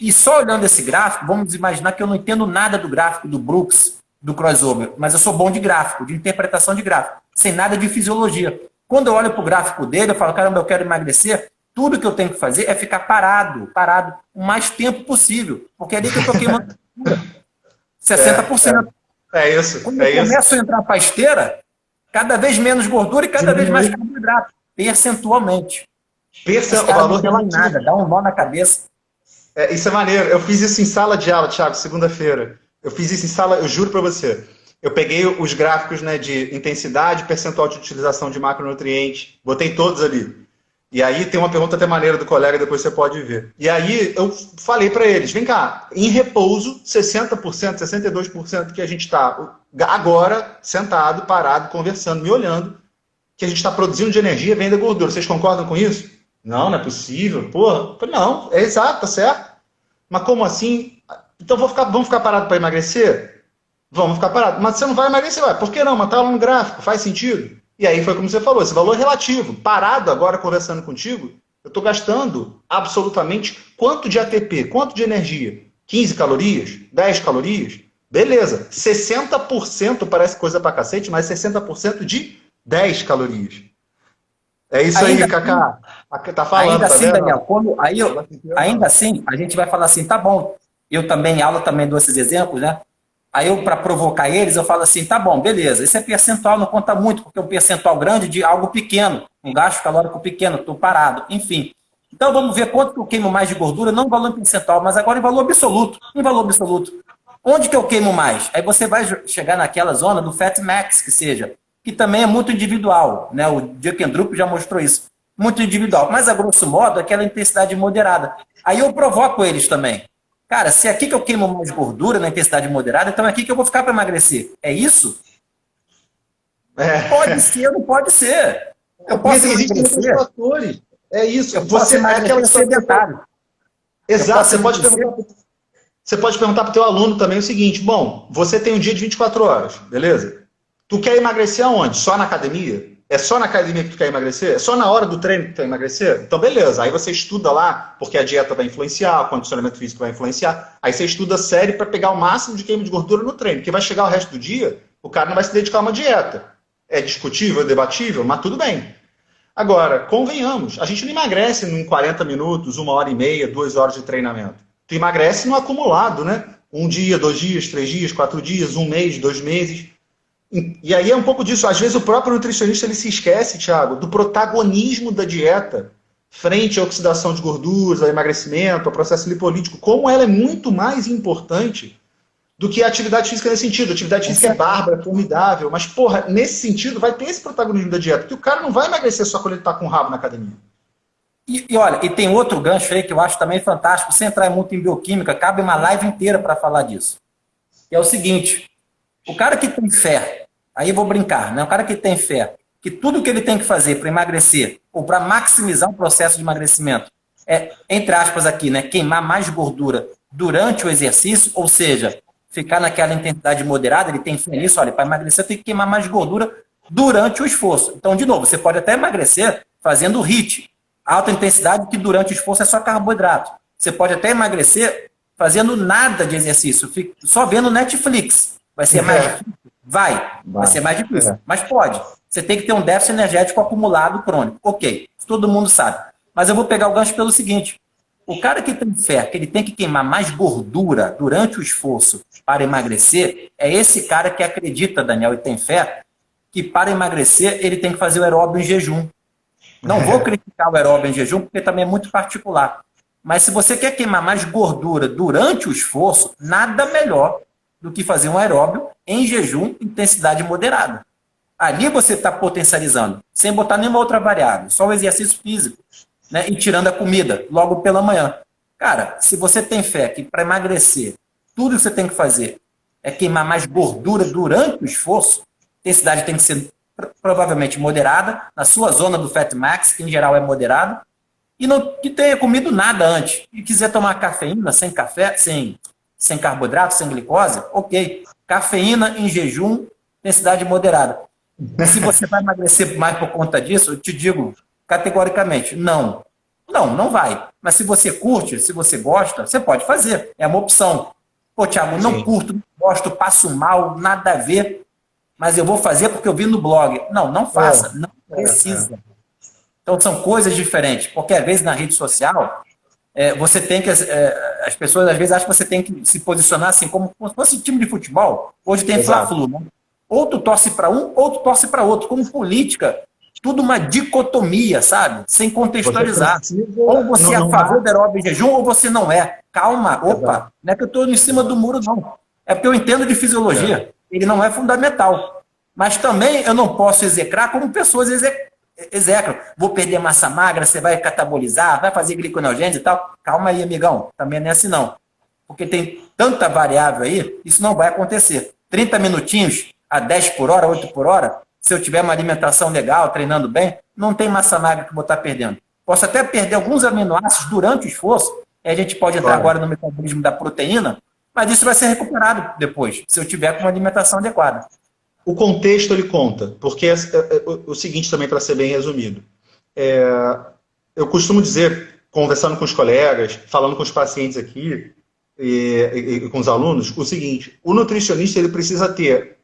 E só olhando esse gráfico, vamos imaginar que eu não entendo nada do gráfico do Brooks, do crossover, mas eu sou bom de gráfico, de interpretação de gráfico, sem nada de fisiologia. Quando eu olho para o gráfico dele, eu falo, caramba, eu quero emagrecer, tudo que eu tenho que fazer é ficar parado o mais tempo possível, porque é ali que eu estou queimando 60%. É isso. Quando eu começo a entrar para a esteira, cada vez menos gordura e cada vez mais carboidrato, percentualmente. Valor não tem nada, dá um nó na cabeça. Isso é maneiro. Eu fiz isso em sala de aula, Thiago, segunda-feira. Eu fiz isso em sala, eu juro para você. Eu peguei os gráficos, né, de intensidade, percentual de utilização de macronutrientes, botei todos ali. E aí tem uma pergunta até maneira do colega, depois você pode ver. E aí eu falei para eles, vem cá, em repouso, 60%, 62% que a gente está agora sentado, parado, conversando, me olhando, que a gente está produzindo de energia vem da gordura. Vocês concordam com isso? Não, não é possível. Porra, não, é exato, tá certo. Mas como assim? Então vamos ficar parados para emagrecer? Vamos ficar parados. Mas você não vai emagrecer, ué. Por que não? Mas tá lá no gráfico, faz sentido? E aí foi como você falou, esse valor relativo. Parado agora conversando contigo, eu estou gastando absolutamente quanto de ATP, quanto de energia? 15 calorias? 10 calorias? Beleza. 60% parece coisa pra cacete, mas 60% de 10 calorias. É isso aí, Cacá. Tá falando, ainda tá assim, vendo? Daniel, ainda assim, a gente vai falar assim, tá bom, eu também em aula também dou esses exemplos, né? Aí eu, para provocar eles, eu falo assim, tá bom, beleza, esse é percentual, não conta muito, porque é um percentual grande de algo pequeno, um gasto calórico pequeno, estou parado, enfim. Então vamos ver quanto que eu queimo mais de gordura, não em valor percentual, mas agora em valor absoluto. Em valor absoluto. Onde que eu queimo mais? Aí você vai chegar naquela zona do Fat Max, que também é muito individual, né? O Jürgen já mostrou isso. Muito individual. Mas, a grosso modo, aquela intensidade moderada. Aí eu provoco eles também. Cara, se é aqui que eu queimo mais gordura na intensidade moderada, então é aqui que eu vou ficar para emagrecer. É isso? Pode ser, não pode ser. Eu posso existem outros emagrecer. fatores. É isso. Eu posso emagrecer sedentário. Exato. Você pode perguntar para o teu aluno também o seguinte: bom, você tem um dia de 24 horas, beleza? Tu quer emagrecer aonde? Só na academia? É só na academia que tu quer emagrecer? É só na hora do treino que tu quer emagrecer? Então, beleza. Aí você estuda lá, porque a dieta vai influenciar, o condicionamento físico vai influenciar. Aí você estuda sério para pegar o máximo de queima de gordura no treino. Porque vai chegar o resto do dia, o cara não vai se dedicar a uma dieta. É discutível, é debatível, mas tudo bem. Agora, convenhamos, a gente não emagrece em 40 minutos, 1h30, 2 horas de treinamento. Tu emagrece no acumulado, né? 1 dia, 2 dias, 3 dias, 4 dias, 1 mês, 2 meses. E aí é um pouco disso. Às vezes o próprio nutricionista ele se esquece, Thiago, do protagonismo da dieta frente à oxidação de gorduras, ao emagrecimento, ao processo lipolítico, como ela é muito mais importante do que a atividade física nesse sentido. A atividade física é bárbara, é formidável, mas, porra, nesse sentido vai ter esse protagonismo da dieta, porque o cara não vai emagrecer só quando ele tá com o rabo na academia. E olha, e tem outro gancho aí que eu acho também fantástico, sem entrar muito em bioquímica, cabe uma live inteira para falar disso. Que é o seguinte, o cara que tem fé, aí eu vou brincar, né? O cara que tem fé, que tudo que ele tem que fazer para emagrecer, ou para maximizar o processo de emagrecimento, é, entre aspas aqui, né, queimar mais gordura durante o exercício, ou seja, ficar naquela intensidade moderada, ele tem fé nisso, olha, para emagrecer tem que queimar mais gordura durante o esforço. Então, de novo, você pode até emagrecer fazendo HIIT, alta intensidade, que durante o esforço é só carboidrato. Você pode até emagrecer fazendo nada de exercício, só vendo Netflix. Vai ser mais difícil? Vai ser mais difícil, mas pode. Você tem que ter um déficit energético acumulado crônico. Ok, isso todo mundo sabe. Mas eu vou pegar o gancho pelo seguinte, o cara que tem fé, que ele tem que queimar mais gordura durante o esforço para emagrecer, é esse cara que acredita, Daniel, e tem fé, que para emagrecer ele tem que fazer o aeróbio em jejum. Não vou criticar o aeróbio em jejum, porque também é muito particular. Mas se você quer queimar mais gordura durante o esforço, nada melhor do que fazer um aeróbio em jejum, intensidade moderada. Ali você está potencializando, sem botar nenhuma outra variável, só o exercício físico, né, e tirando a comida logo pela manhã. Cara, se você tem fé que para emagrecer, tudo que você tem que fazer é queimar mais gordura durante o esforço, a intensidade tem que ser provavelmente moderada, na sua zona do Fat Max, que em geral é moderado, e não que tenha comido nada antes, e quiser tomar cafeína sem café, sem carboidrato, sem glicose, ok. Cafeína em jejum, intensidade moderada. Se você vai emagrecer mais por conta disso, eu te digo categoricamente, não. Não vai. Mas se você curte, se você gosta, você pode fazer. É uma opção. Pô, Thiago, não curto, não gosto, passo mal, nada a ver, mas eu vou fazer porque eu vi no blog. Não faça. Não precisa. Então são coisas diferentes. Porque às vezes na rede social, você tem que... as pessoas às vezes acham que você tem que se posicionar assim, como se fosse time de futebol. Hoje tem Fla-Flu, né? Ou tu torce para um, ou tu torce para outro. Como política, tudo uma dicotomia, sabe? Sem contextualizar. Ou você é a favor do aeróbio em jejum, ou você não é. Calma, opa, não é que eu estou em cima do muro, não. É porque eu entendo de fisiologia. Ele não é fundamental. Mas também eu não posso execrar como pessoas execram. Vou perder massa magra, você vai catabolizar, vai fazer gliconeogênese e tal. Calma aí, amigão. Também não é assim, não. Porque tem tanta variável aí, isso não vai acontecer. 30 minutinhos a 10 por hora, 8 por hora, se eu tiver uma alimentação legal, treinando bem, não tem massa magra que eu vou estar perdendo. Posso até perder alguns aminoácidos durante o esforço, e a gente pode entrar agora no metabolismo da proteína, mas isso vai ser recuperado depois, se eu tiver com uma alimentação adequada. O contexto ele conta, porque o seguinte também, para ser bem resumido, eu costumo dizer, conversando com os colegas, falando com os pacientes aqui, e com os alunos, o seguinte: o nutricionista ele precisa ter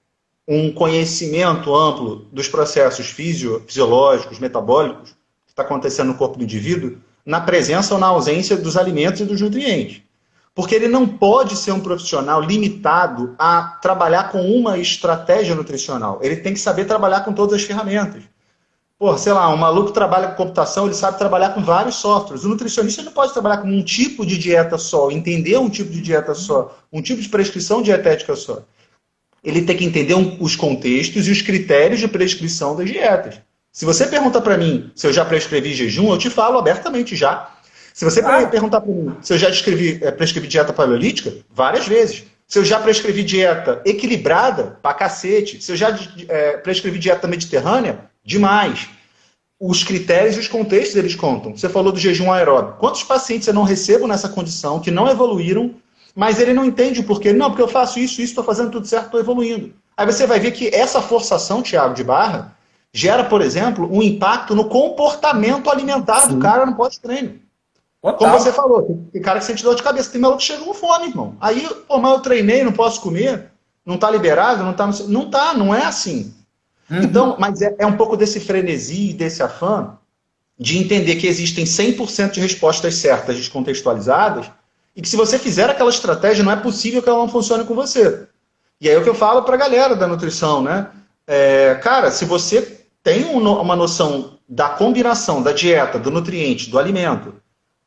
um conhecimento amplo dos processos fisiológicos, metabólicos, que está acontecendo no corpo do indivíduo, na presença ou na ausência dos alimentos e dos nutrientes. Porque ele não pode ser um profissional limitado a trabalhar com uma estratégia nutricional. Ele tem que saber trabalhar com todas as ferramentas. Pô, sei lá, um maluco trabalha com computação, ele sabe trabalhar com vários softwares. O nutricionista não pode trabalhar com um tipo de dieta só, entender um tipo de dieta só, um tipo de prescrição dietética só. Ele tem que entender os contextos e os critérios de prescrição das dietas. Se você pergunta para mim se eu já prescrevi jejum, eu te falo abertamente já. Se você perguntar para mim se eu já prescrevi dieta paleolítica, várias vezes. Se eu já prescrevi dieta equilibrada, pra cacete. Se eu já prescrevi dieta mediterrânea, demais. Os critérios e os contextos eles contam. Você falou do jejum aeróbico. Quantos pacientes eu não recebo nessa condição, que não evoluíram, mas ele não entende o porquê? Não, porque eu faço isso, estou fazendo tudo certo, estou evoluindo. Aí você vai ver que essa forçação, Thiago, de barra, gera, por exemplo, um impacto no comportamento alimentar do cara no pós-treino. Como você falou, tem cara que sente dor de cabeça, tem maluco que chega com fome, irmão. Aí, pô, mas eu treinei, não posso comer, não tá liberado, não é assim. Então, mas é um pouco desse frenesi, desse afã, de entender que existem 100% de respostas certas, descontextualizadas, e que se você fizer aquela estratégia, não é possível que ela não funcione com você. E aí é o que eu falo pra galera da nutrição, né? Cara, se você tem uma noção da combinação da dieta, do nutriente, do alimento,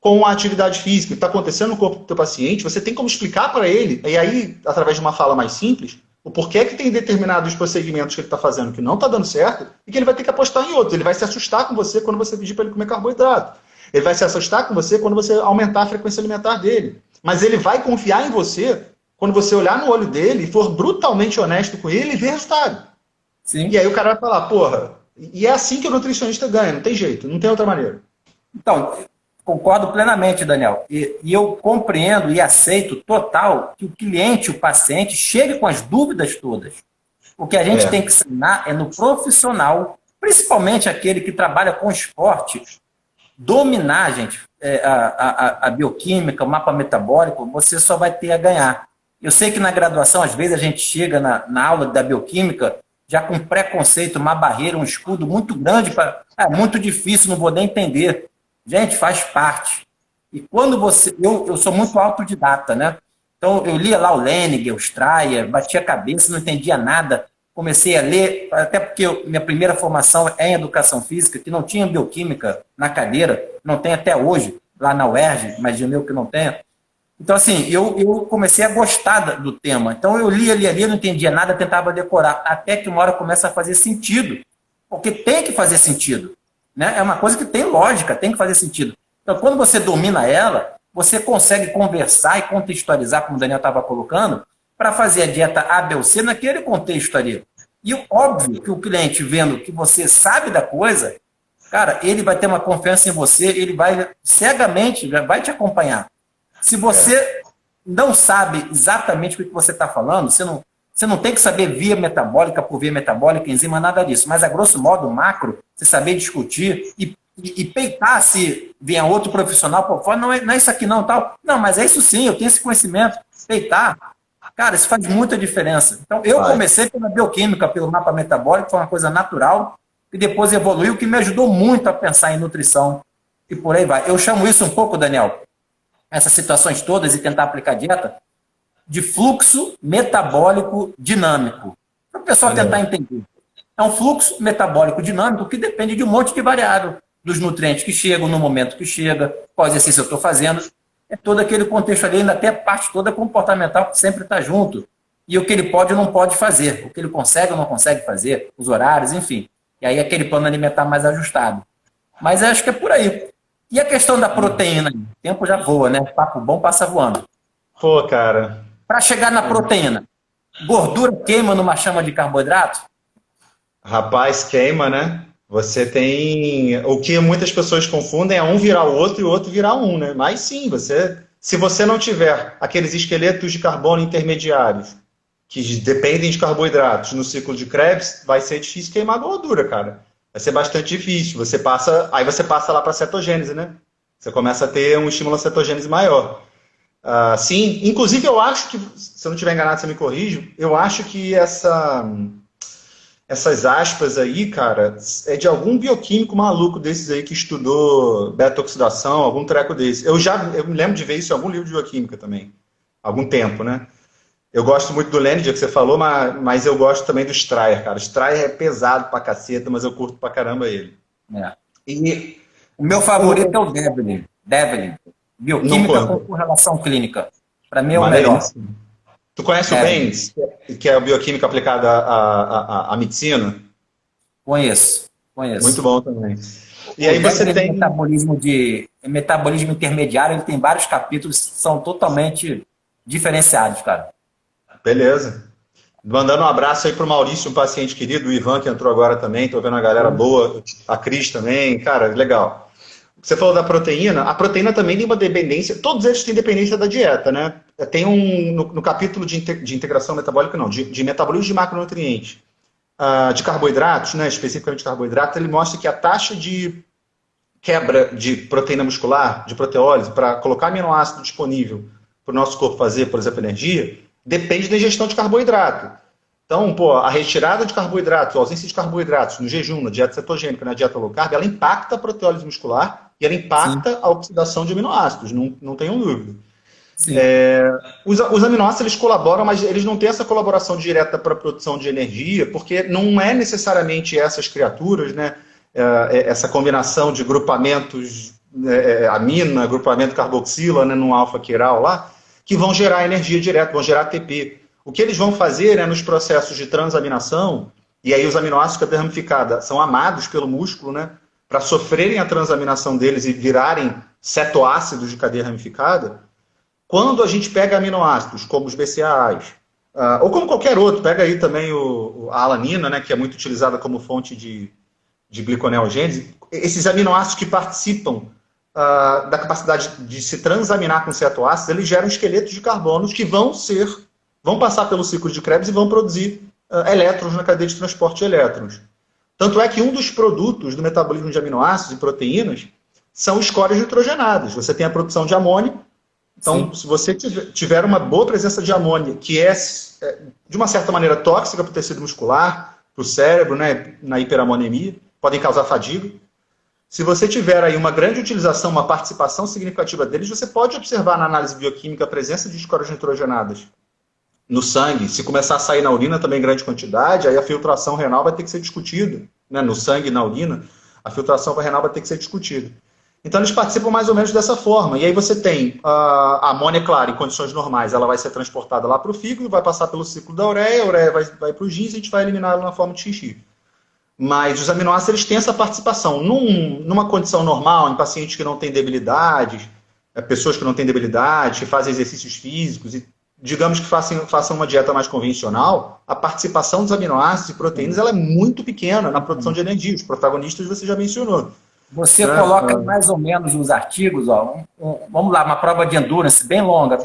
com a atividade física que está acontecendo no corpo do teu paciente, você tem como explicar para ele, e aí, através de uma fala mais simples, o porquê que tem determinados procedimentos que ele está fazendo que não está dando certo, e que ele vai ter que apostar em outros. Ele vai se assustar com você quando você pedir para ele comer carboidrato. Ele vai se assustar com você quando você aumentar a frequência alimentar dele. Mas ele vai confiar em você quando você olhar no olho dele e for brutalmente honesto com ele e ver resultado. Sim. E aí o cara vai falar, porra, e é assim que o nutricionista ganha, não tem jeito, não tem outra maneira. Então, concordo plenamente, Daniel. E eu compreendo e aceito total que o cliente, o paciente, chegue com as dúvidas todas. O que a gente tem que ensinar é no profissional, principalmente aquele que trabalha com esporte, dominar, gente, a bioquímica, o mapa metabólico, você só vai ter a ganhar. Eu sei que na graduação, às vezes, a gente chega na aula da bioquímica já com preconceito, uma barreira, um escudo muito grande, muito difícil, não vou nem entender. Gente, faz parte. E quando você... Eu sou muito autodidata, né? Então, eu lia lá o Lenig, o Strayer, batia a cabeça, não entendia nada. Comecei a ler, até porque minha primeira formação é em educação física, que não tinha bioquímica na cadeira, não tem até hoje, lá na UERJ, imagino eu que não tenha. Então, assim, eu comecei a gostar do tema. Então, eu lia, não entendia nada, tentava decorar, até que uma hora começa a fazer sentido. Porque tem que fazer sentido. Né? É uma coisa que tem lógica, tem que fazer sentido. Então, quando você domina ela, você consegue conversar e contextualizar, como o Daniel estava colocando, para fazer a dieta A, B ou C naquele contexto ali. E óbvio que o cliente, vendo que você sabe da coisa, cara, ele vai ter uma confiança em você, ele vai cegamente, vai te acompanhar. Se você não sabe exatamente o que você está falando, você não tem que saber via metabólica por via metabólica, enzima, nada disso. Mas, a grosso modo, macro, você saber discutir e peitar se vier outro profissional por fora, não é isso aqui não, tal. Não, mas é isso sim, eu tenho esse conhecimento. Peitar, cara, isso faz muita diferença. Então, eu comecei pela bioquímica, pelo mapa metabólico, foi uma coisa natural, e depois evoluiu, que me ajudou muito a pensar em nutrição. E por aí vai. Eu chamo isso um pouco, Daniel, essas situações todas e tentar aplicar dieta, de fluxo metabólico dinâmico. Para o pessoal tentar entender. É um fluxo metabólico dinâmico que depende de um monte de variável, dos nutrientes que chegam, no momento que chega, qual exercício eu estou fazendo. É todo aquele contexto ali, ainda até a parte toda comportamental que sempre está junto. E o que ele pode ou não pode fazer, o que ele consegue ou não consegue fazer, os horários, enfim. E aí aquele plano alimentar mais ajustado. Mas acho que é por aí. E a questão da proteína? O tempo já voa, né? Papo bom passa voando. Pô, cara. Para chegar na proteína, gordura queima numa chama de carboidrato? Rapaz, queima, né? Você tem... O que muitas pessoas confundem é um virar o outro e o outro virar um, né? Mas sim, se você não tiver aqueles esqueletos de carbono intermediários que dependem de carboidratos no ciclo de Krebs, vai ser difícil queimar gordura, cara. Vai ser bastante difícil. Aí você passa lá para a cetogênese, né? Você começa a ter um estímulo à cetogênese maior. Sim, inclusive eu acho que, se eu não estiver enganado, você me corrige, eu acho que essas aspas aí, cara, é de algum bioquímico maluco desses aí que estudou beta-oxidação, algum treco desse. Eu me lembro de ver isso em algum livro de bioquímica também, há algum tempo, né? Eu gosto muito do Lineage, que você falou, mas eu gosto também do Strayer, cara. O Strayer é pesado pra caceta, mas eu curto pra caramba ele. É. E O meu favorito é o Devlin. Devlin. não Bioquímica com conta. correlação clínica. Para mim é o melhor. Maneiríssimo. Tu conhece o Devlin. Baines, que é a bioquímica aplicada à medicina? Conheço. Muito Conheço. bom também. E O aí você Devlin tem. metabolismo intermediário, ele tem vários capítulos que são totalmente diferenciados, cara. Beleza. Mandando um abraço aí pro Maurício, um paciente querido, o Ivan, que entrou agora também. Tô vendo a galera boa, a Cris também. Cara, legal. Você falou da proteína. A proteína também tem uma dependência. Todos eles têm dependência da dieta, né? Tem no capítulo de integração metabólica, não, de metabolismo de macronutrientes, de carboidratos, né? Especificamente carboidratos, ele mostra que a taxa de quebra de proteína muscular, de proteólise, para colocar aminoácido disponível para o nosso corpo fazer, por exemplo, energia, depende da ingestão de carboidrato. Então, pô, a retirada de carboidratos, a ausência de carboidratos no jejum, na dieta cetogênica, na dieta low carb, ela impacta a proteólise muscular e ela Sim, impacta a oxidação de aminoácidos, não tenham dúvida. sim, Os aminoácidos eles colaboram, mas eles não têm essa colaboração direta para a produção de energia, porque não é necessariamente essas criaturas, né, essa combinação de grupamentos amina, grupamento carboxila, né, no alfa-quiral lá, que vão gerar energia direta, vão gerar ATP. O que eles vão fazer nos processos de transaminação, e aí os aminoácidos de cadeia ramificada são amados pelo músculo, né, para sofrerem a transaminação deles e virarem cetoácidos de cadeia ramificada. Quando a gente pega aminoácidos, como os BCAAs, ou como qualquer outro, pega aí também a alanina, né, que é muito utilizada como fonte de gliconeogênese, esses aminoácidos que participam da capacidade de se transaminar com cetoácidos, eles geram esqueletos de carbonos que vão passar pelo ciclo de Krebs e vão produzir elétrons na cadeia de transporte de elétrons. Tanto é que um dos produtos do metabolismo de aminoácidos e proteínas são escórias nitrogenadas. Você tem a produção de amônio. Então, sim. se você tiver uma boa presença de amônia, que é de uma certa maneira tóxica para o tecido muscular, para o cérebro, né, na hiperamonemia, podem causar fadiga. Se você tiver aí uma grande utilização, uma participação significativa deles, você pode observar na análise bioquímica a presença de escórias nitrogenadas no sangue. Se começar a sair na urina também em grande quantidade, aí a filtração renal vai ter que ser discutida, né, no sangue e na urina, a filtração renal vai ter que ser discutida. Então, eles participam mais ou menos dessa forma. E aí você tem a amônia, claro, em condições normais, ela vai ser transportada lá para o fígado, vai passar pelo ciclo da ureia, a ureia vai para os rins e a gente vai eliminar ela na forma de xixi. Mas os aminoácidos eles têm essa participação. Numa condição normal, em pacientes que não têm debilidades, pessoas que não têm debilidade, que fazem exercícios físicos, e digamos que façam uma dieta mais convencional, a participação dos aminoácidos e proteínas ela é muito pequena na produção de energia. Os protagonistas você já mencionou. Você coloca mais ou menos nos artigos, ó, vamos lá, uma prova de endurance bem longa,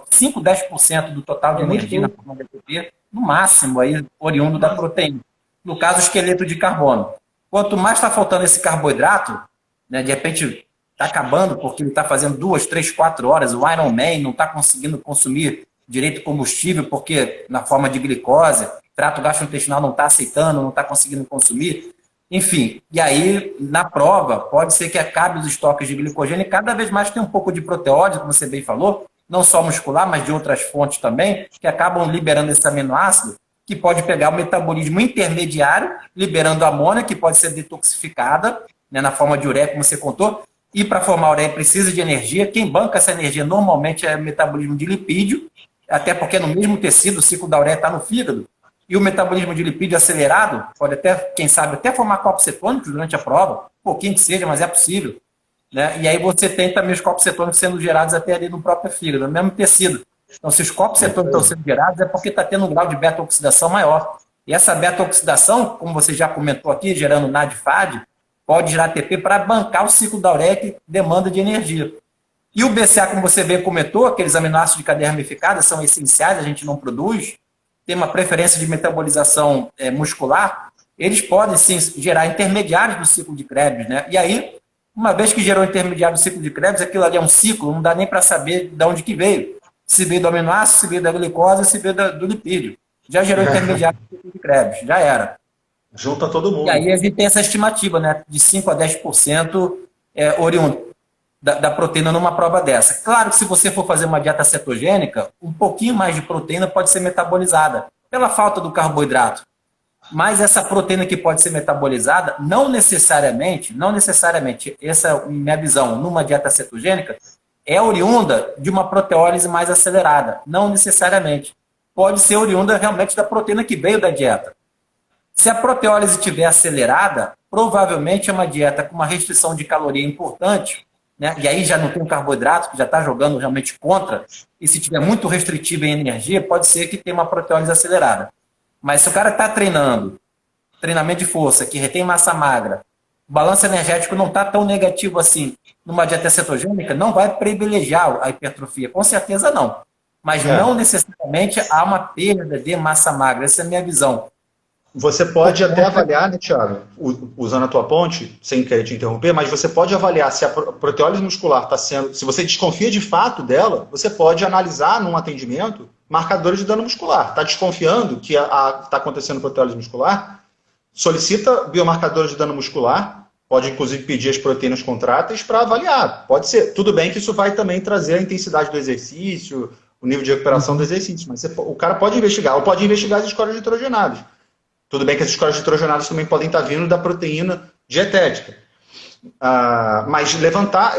5, 10% do total de energia na forma de ATP, no máximo, aí, oriundo da proteína. No caso, o esqueleto de carbono. Quanto mais está faltando esse carboidrato, né, de repente está acabando porque ele está fazendo 2, 3, 4 horas, o Ironman não está conseguindo consumir direito combustível porque na forma de glicose, o trato gastrointestinal não está aceitando, não está conseguindo consumir. Enfim, e aí, na prova, pode ser que acabe os estoques de glicogênio e cada vez mais tem um pouco de proteólise, como você bem falou, não só muscular, mas de outras fontes também, que acabam liberando esse aminoácido, que pode pegar o metabolismo intermediário, liberando a amônia, que pode ser detoxificada, né, na forma de ureia, como você contou, e para formar ureia precisa de energia. Quem banca essa energia normalmente é o metabolismo de lipídio, até porque no mesmo tecido o ciclo da ureia está no fígado, e o metabolismo de lipídio acelerado pode até, quem sabe, até formar corpos cetônicos durante a prova, um pouquinho que seja, mas é possível. Né? E aí você tem também os corpos cetônicos sendo gerados até ali no próprio fígado, no mesmo tecido. Então, se os corpos cetônicos estão sendo gerados, é porque está tendo um grau de beta-oxidação maior. E essa beta-oxidação, como você já comentou aqui, gerando NAD-FAD, pode gerar ATP para bancar o ciclo da ureia que demanda de energia. E o BCA, como você bem comentou, aqueles aminoácidos de cadeia ramificada são essenciais, a gente não produz, tem uma preferência de metabolização muscular, eles podem sim gerar intermediários do ciclo de Krebs, né? E aí, uma vez que gerou intermediário do ciclo de Krebs, aquilo ali é um ciclo, não dá nem para saber de onde que veio. Se veio do aminoácido, se veio da glicose, se veio do lipídio. Já gerou intermediário do ciclo de Krebs, já era. Junta todo mundo. E aí a gente tem essa estimativa, né? De 5 a 10% oriundo. da proteína numa prova dessa. Claro que se você for fazer uma dieta cetogênica, um pouquinho mais de proteína pode ser metabolizada pela falta do carboidrato. Mas essa proteína que pode ser metabolizada, não necessariamente, essa é a minha visão, numa dieta cetogênica, é oriunda de uma proteólise mais acelerada. Não necessariamente. Pode ser oriunda realmente da proteína que veio da dieta. Se a proteólise estiver acelerada, provavelmente é uma dieta com uma restrição de caloria importante, né? E aí já não tem um carboidrato, que já está jogando realmente contra, e se tiver muito restritivo em energia, pode ser que tenha uma proteólise acelerada. Mas se o cara está treinando, treinamento de força, que retém massa magra, o balanço energético não está tão negativo assim, numa dieta cetogênica, não vai privilegiar a hipertrofia, com certeza não. Mas não necessariamente há uma perda de massa magra, essa é a minha visão. Você pode até avaliar, né, Thiago, usando a tua ponte, sem querer te interromper, mas você pode avaliar se a proteólise muscular está sendo, se você desconfia de fato dela, você pode analisar num atendimento marcadores de dano muscular. Está desconfiando que está acontecendo proteólise muscular? Solicita biomarcadores de dano muscular, pode inclusive pedir as proteínas contráteis para avaliar. Pode ser. Tudo bem que isso vai também trazer a intensidade do exercício, o nível de recuperação do exercício, mas o cara pode investigar, ou pode investigar as escolas nitrogenadas. Tudo bem que as escolas nitrogenadas também podem estar vindo da proteína dietética. Mas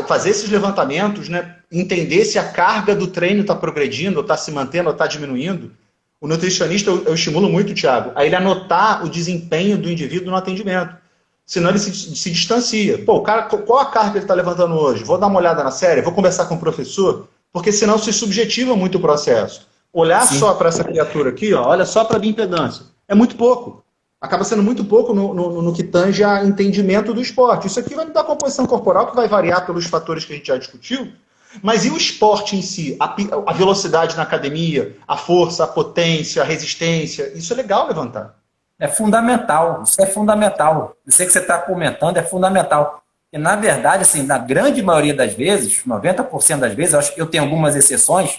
fazer esses levantamentos, né, entender se a carga do treino está progredindo, ou está se mantendo, ou está diminuindo. O nutricionista, eu estimulo muito, Thiago, a ele anotar o desempenho do indivíduo no atendimento. Senão ele se distancia. Pô, o cara, qual a carga que ele está levantando hoje? Vou dar uma olhada na série, vou conversar com o professor, porque senão se subjetiva muito o processo. Olhar só para essa criatura aqui, ó, olha só para a bioimpedância. É muito pouco. Acaba sendo muito pouco no que tange a entendimento do esporte. Isso aqui vai me dar composição corporal, que vai variar pelos fatores que a gente já discutiu. Mas e o esporte em si? A velocidade na academia, a força, a potência, a resistência. Isso é legal levantar. É fundamental. Isso é fundamental. Isso que você está comentando é fundamental. E, na verdade, assim, na grande maioria das vezes, 90% das vezes, eu tenho algumas exceções,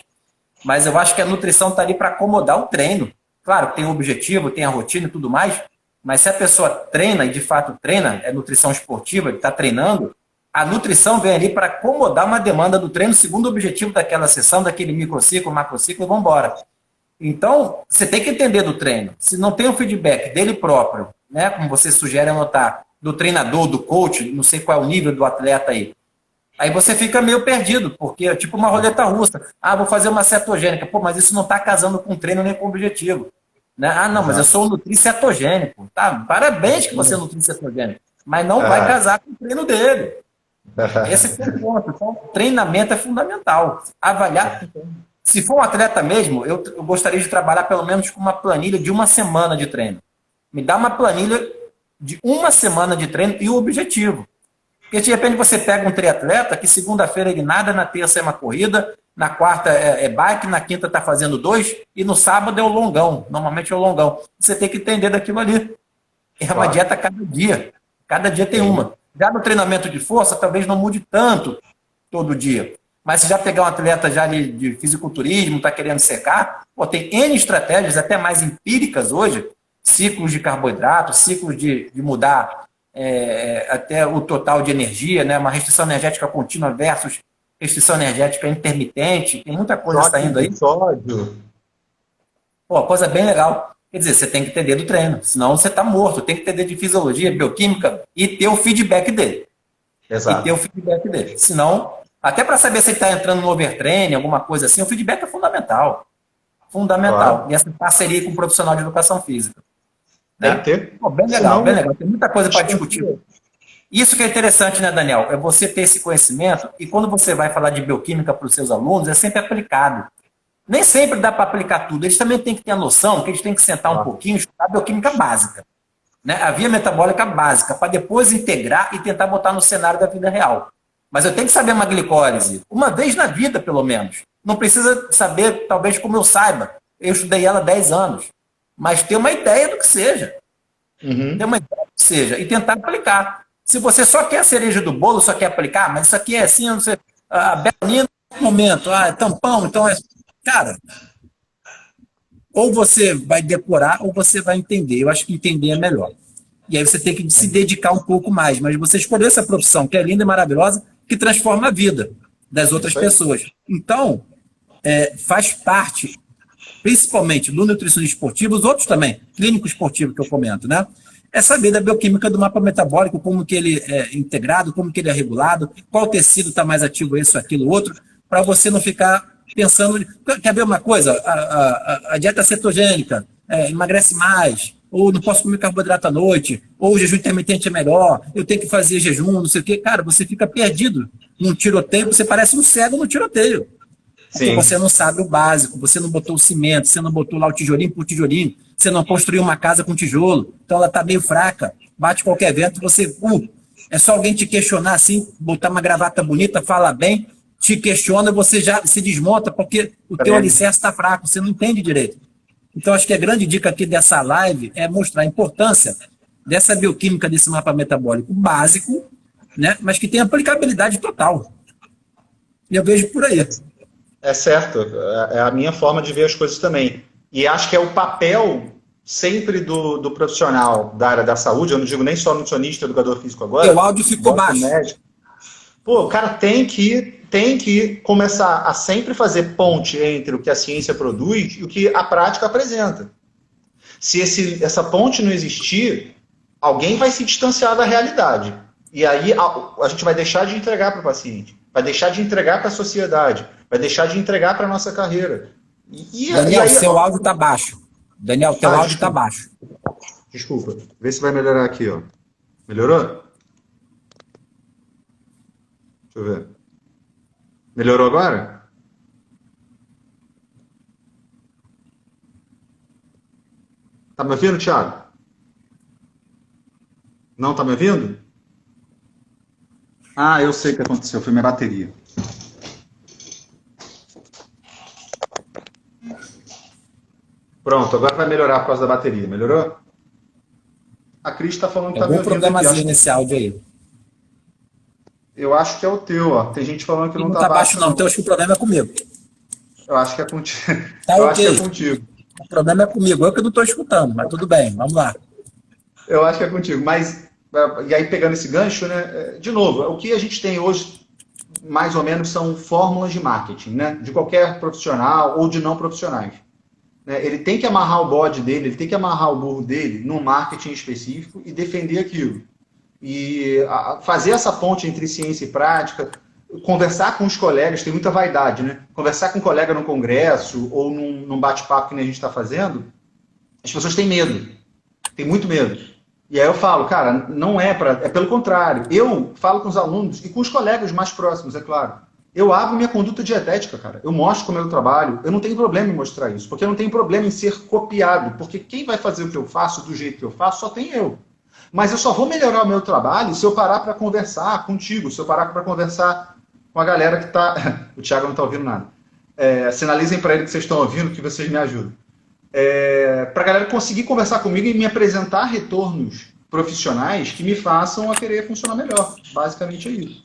mas eu acho que a nutrição está ali para acomodar o treino. Claro, tem o objetivo, tem a rotina e tudo mais, mas se a pessoa treina, e de fato treina, é nutrição esportiva, ele está treinando, a nutrição vem ali para acomodar uma demanda do treino segundo o objetivo daquela sessão, daquele microciclo, macrociclo, e vamos embora. Então, você tem que entender do treino. Se não tem o feedback dele próprio, né, como você sugere anotar, do treinador, do coach, não sei qual é o nível do atleta aí você fica meio perdido, porque é tipo uma roleta russa. Vou fazer uma cetogênica. Pô, mas isso não está casando com o treino nem com o objetivo. Né? Não, mas eu sou um nutricetogênico. Tá? Parabéns que você é nutricetogênico. Mas não vai casar com o treino dele. Esse é o ponto. Então, treinamento é fundamental. Avaliar. Se for um atleta mesmo, eu gostaria de trabalhar pelo menos com uma planilha de uma semana de treino. Me dá uma planilha de uma semana de treino e o objetivo. Porque de repente você pega um triatleta que segunda-feira ele nada, na terça é uma corrida, na quarta é bike, na quinta está fazendo 2 e no sábado é o longão. Normalmente é o longão. Você tem que entender daquilo ali. É uma dieta cada dia. Cada dia tem uma. Já no treinamento de força, talvez não mude tanto todo dia. Mas se já pegar um atleta já de fisiculturismo, está querendo secar, tem N estratégias, até mais empíricas hoje, ciclos de carboidrato, ciclos de mudar até o total de energia, né? Uma restrição energética contínua versus restrição energética intermitente, tem muita coisa saindo aí. Coisa bem legal. Quer dizer, você tem que entender do treino, senão você está morto. Tem que entender de fisiologia, bioquímica e ter o feedback dele. Exato. E ter o feedback dele. Senão, até para saber se ele está entrando no overtraining, alguma coisa assim, o feedback é fundamental. Fundamental. Claro. E essa parceria com um profissional de educação física. Né? Tem que ter. Bem legal, bem legal. Tem muita coisa para discutir. Isso que é interessante, né, Daniel? É você ter esse conhecimento e quando você vai falar de bioquímica para os seus alunos, é sempre aplicado. Nem sempre dá para aplicar tudo. Eles também têm que ter a noção que eles têm que sentar um pouquinho e estudar a bioquímica básica. Né? A via metabólica básica, para depois integrar e tentar botar no cenário da vida real. Mas eu tenho que saber uma glicólise, uma vez na vida, pelo menos. Não precisa saber, talvez, como eu saiba. Eu estudei ela há 10 anos. Mas ter uma ideia do que seja. Ter uma ideia do que seja. E tentar aplicar. Se você só quer a cereja do bolo, só quer aplicar, mas isso aqui é assim, não sei, a belanina no momento, é tampão, então é... Cara, ou você vai decorar ou você vai entender. Eu acho que entender é melhor. E aí você tem que se dedicar um pouco mais. Mas você escolher essa profissão, que é linda e maravilhosa, que transforma a vida das outras pessoas. Então, faz parte, principalmente do nutricionista esportivo, os outros também, clínico esportivo que eu comento, né? É saber da bioquímica do mapa metabólico, como que ele é integrado, como que ele é regulado, qual tecido está mais ativo, isso, aquilo, outro, para você não ficar pensando... Quer ver uma coisa? A dieta cetogênica emagrece mais, ou não posso comer carboidrato à noite, ou o jejum intermitente é melhor, eu tenho que fazer jejum, não sei o quê. Cara, você fica perdido num tiroteio, você parece um cego no tiroteio. Porque Sim. você não sabe o básico, você não botou o cimento, você não botou lá o tijolinho por tijolinho, você não construiu uma casa com tijolo, então ela está meio fraca, bate qualquer vento, você... é só alguém te questionar assim, botar uma gravata bonita, fala bem, te questiona, você já se desmonta, porque o teu alicerce está fraco, você não entende direito. Então, acho que a grande dica aqui dessa live é mostrar a importância dessa bioquímica, desse mapa metabólico básico, né, mas que tem aplicabilidade total. E eu vejo por aí. É certo, é a minha forma de ver as coisas também. E acho que é o papel sempre do profissional da área da saúde, eu não digo nem só nutricionista, educador físico agora. O áudio ficou baixo. Médico. Pô, o cara tem que começar a sempre fazer ponte entre o que a ciência produz e o que a prática apresenta. Se essa ponte não existir, alguém vai se distanciar da realidade. E aí a gente vai deixar de entregar para o paciente, vai deixar de entregar para a sociedade, vai deixar de entregar para a nossa carreira. Daniel, seu áudio está baixo. Daniel, teu áudio está baixo. Desculpa. Vê se vai melhorar aqui, ó. Melhorou? Deixa eu ver. Melhorou agora? Tá me ouvindo, Thiago? Não tá me ouvindo? Ah, eu sei o que aconteceu. Foi minha bateria. Pronto, agora vai melhorar por causa da bateria. Melhorou? A Cris está falando que está me ouvindo. Algum problemazinho nesse áudio aí. Eu acho que é o teu, ó. Tem gente falando que não tá baixo. Não, então acho que o problema é comigo. Eu acho que é contigo. Tá, eu okay. acho que é contigo. O problema é comigo. Eu que não estou escutando, mas tudo bem, vamos lá. Eu acho que é contigo. Mas, e aí pegando esse gancho, né? De novo, o que a gente tem hoje, mais ou menos, são fórmulas de marketing, né? De qualquer profissional ou de não profissionais. Ele tem que amarrar o bode dele, ele tem que amarrar o burro dele num marketing específico e defender aquilo. E fazer essa ponte entre ciência e prática, conversar com os colegas, tem muita vaidade, né? Conversar com um colega num congresso ou num bate-papo que a gente está fazendo, as pessoas têm medo, têm muito medo. E aí eu falo, cara, não é pelo contrário. Eu falo com os alunos e com os colegas mais próximos, é claro. Eu abro minha conduta dietética, cara. Eu mostro como eu trabalho. Eu não tenho problema em mostrar isso, porque eu não tenho problema em ser copiado, porque quem vai fazer o que eu faço do jeito que eu faço só tem eu. Mas eu só vou melhorar o meu trabalho se eu parar para conversar contigo, se eu parar para conversar com a galera que está... O Thiago não está ouvindo nada. Sinalizem para ele que vocês estão ouvindo, que vocês me ajudam. Para a galera conseguir conversar comigo e me apresentar retornos profissionais que me façam a querer funcionar melhor. Basicamente é isso.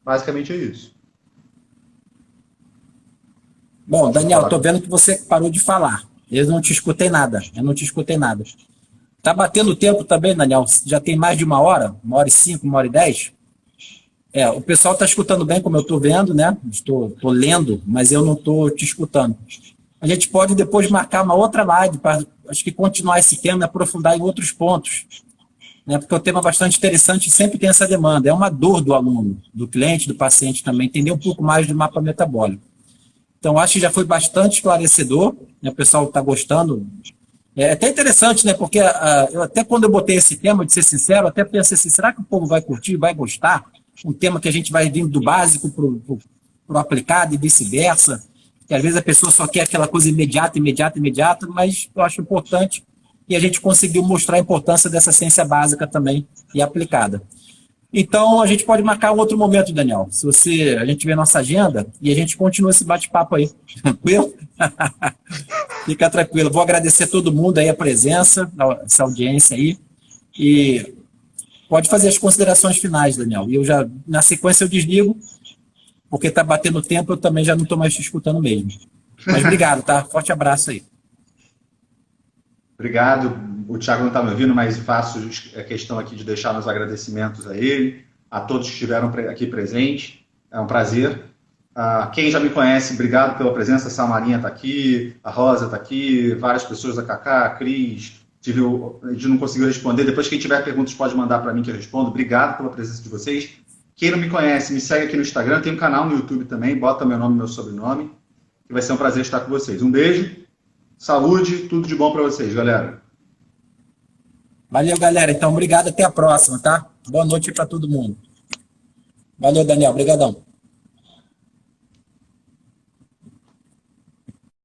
Basicamente é isso. Bom, Daniel, estou vendo que você parou de falar. Eu não te escutei nada. Tá batendo o tempo também, Daniel? Já tem mais de 1h? 1h05, 1h10? O pessoal está escutando bem, como eu estou vendo, né? Estou lendo, mas eu não estou te escutando. A gente pode depois marcar uma outra live para, acho que, continuar esse tema e aprofundar em outros pontos. Né? Porque é um tema bastante interessante e sempre tem essa demanda. É uma dor do aluno, do cliente, do paciente também, entender um pouco mais do mapa metabólico. Então, acho que já foi bastante esclarecedor, né? O pessoal está gostando. É até interessante, né? Porque eu até quando eu botei esse tema, de ser sincero, até pensei assim, será que o povo vai curtir, vai gostar? Um tema que a gente vai vindo do básico para o aplicado e vice-versa. Que às vezes a pessoa só quer aquela coisa imediata, mas eu acho importante e a gente conseguiu mostrar a importância dessa ciência básica também e aplicada. Então, a gente pode marcar um outro momento, Daniel. Se a gente vê nossa agenda e a gente continua esse bate-papo aí. Tranquilo? Fica tranquilo. Vou agradecer a todo mundo aí a presença, essa audiência aí. E pode fazer as considerações finais, Daniel. E na sequência, eu desligo, porque está batendo tempo, eu também já não estou mais te escutando mesmo. Mas obrigado, tá? Forte abraço aí. Obrigado. O Thiago não está me ouvindo, mas faço a questão aqui de deixar meus agradecimentos a ele. a todos que estiveram aqui presentes. É um prazer. Quem já me conhece, obrigado pela presença. A Samarinha está aqui, a Rosa está aqui, várias pessoas da Cacá, a Cris. A gente não conseguiu responder. Depois, quem tiver perguntas, pode mandar para mim que eu respondo. Obrigado pela presença de vocês. Quem não me conhece, me segue aqui no Instagram. Tem um canal no YouTube também. Bota meu nome e meu sobrenome. Que vai ser um prazer estar com vocês. Um beijo, saúde, tudo de bom para vocês, galera. Valeu, galera. Então, obrigado. Até a próxima, tá? Boa noite para todo mundo. Valeu, Daniel. Obrigadão.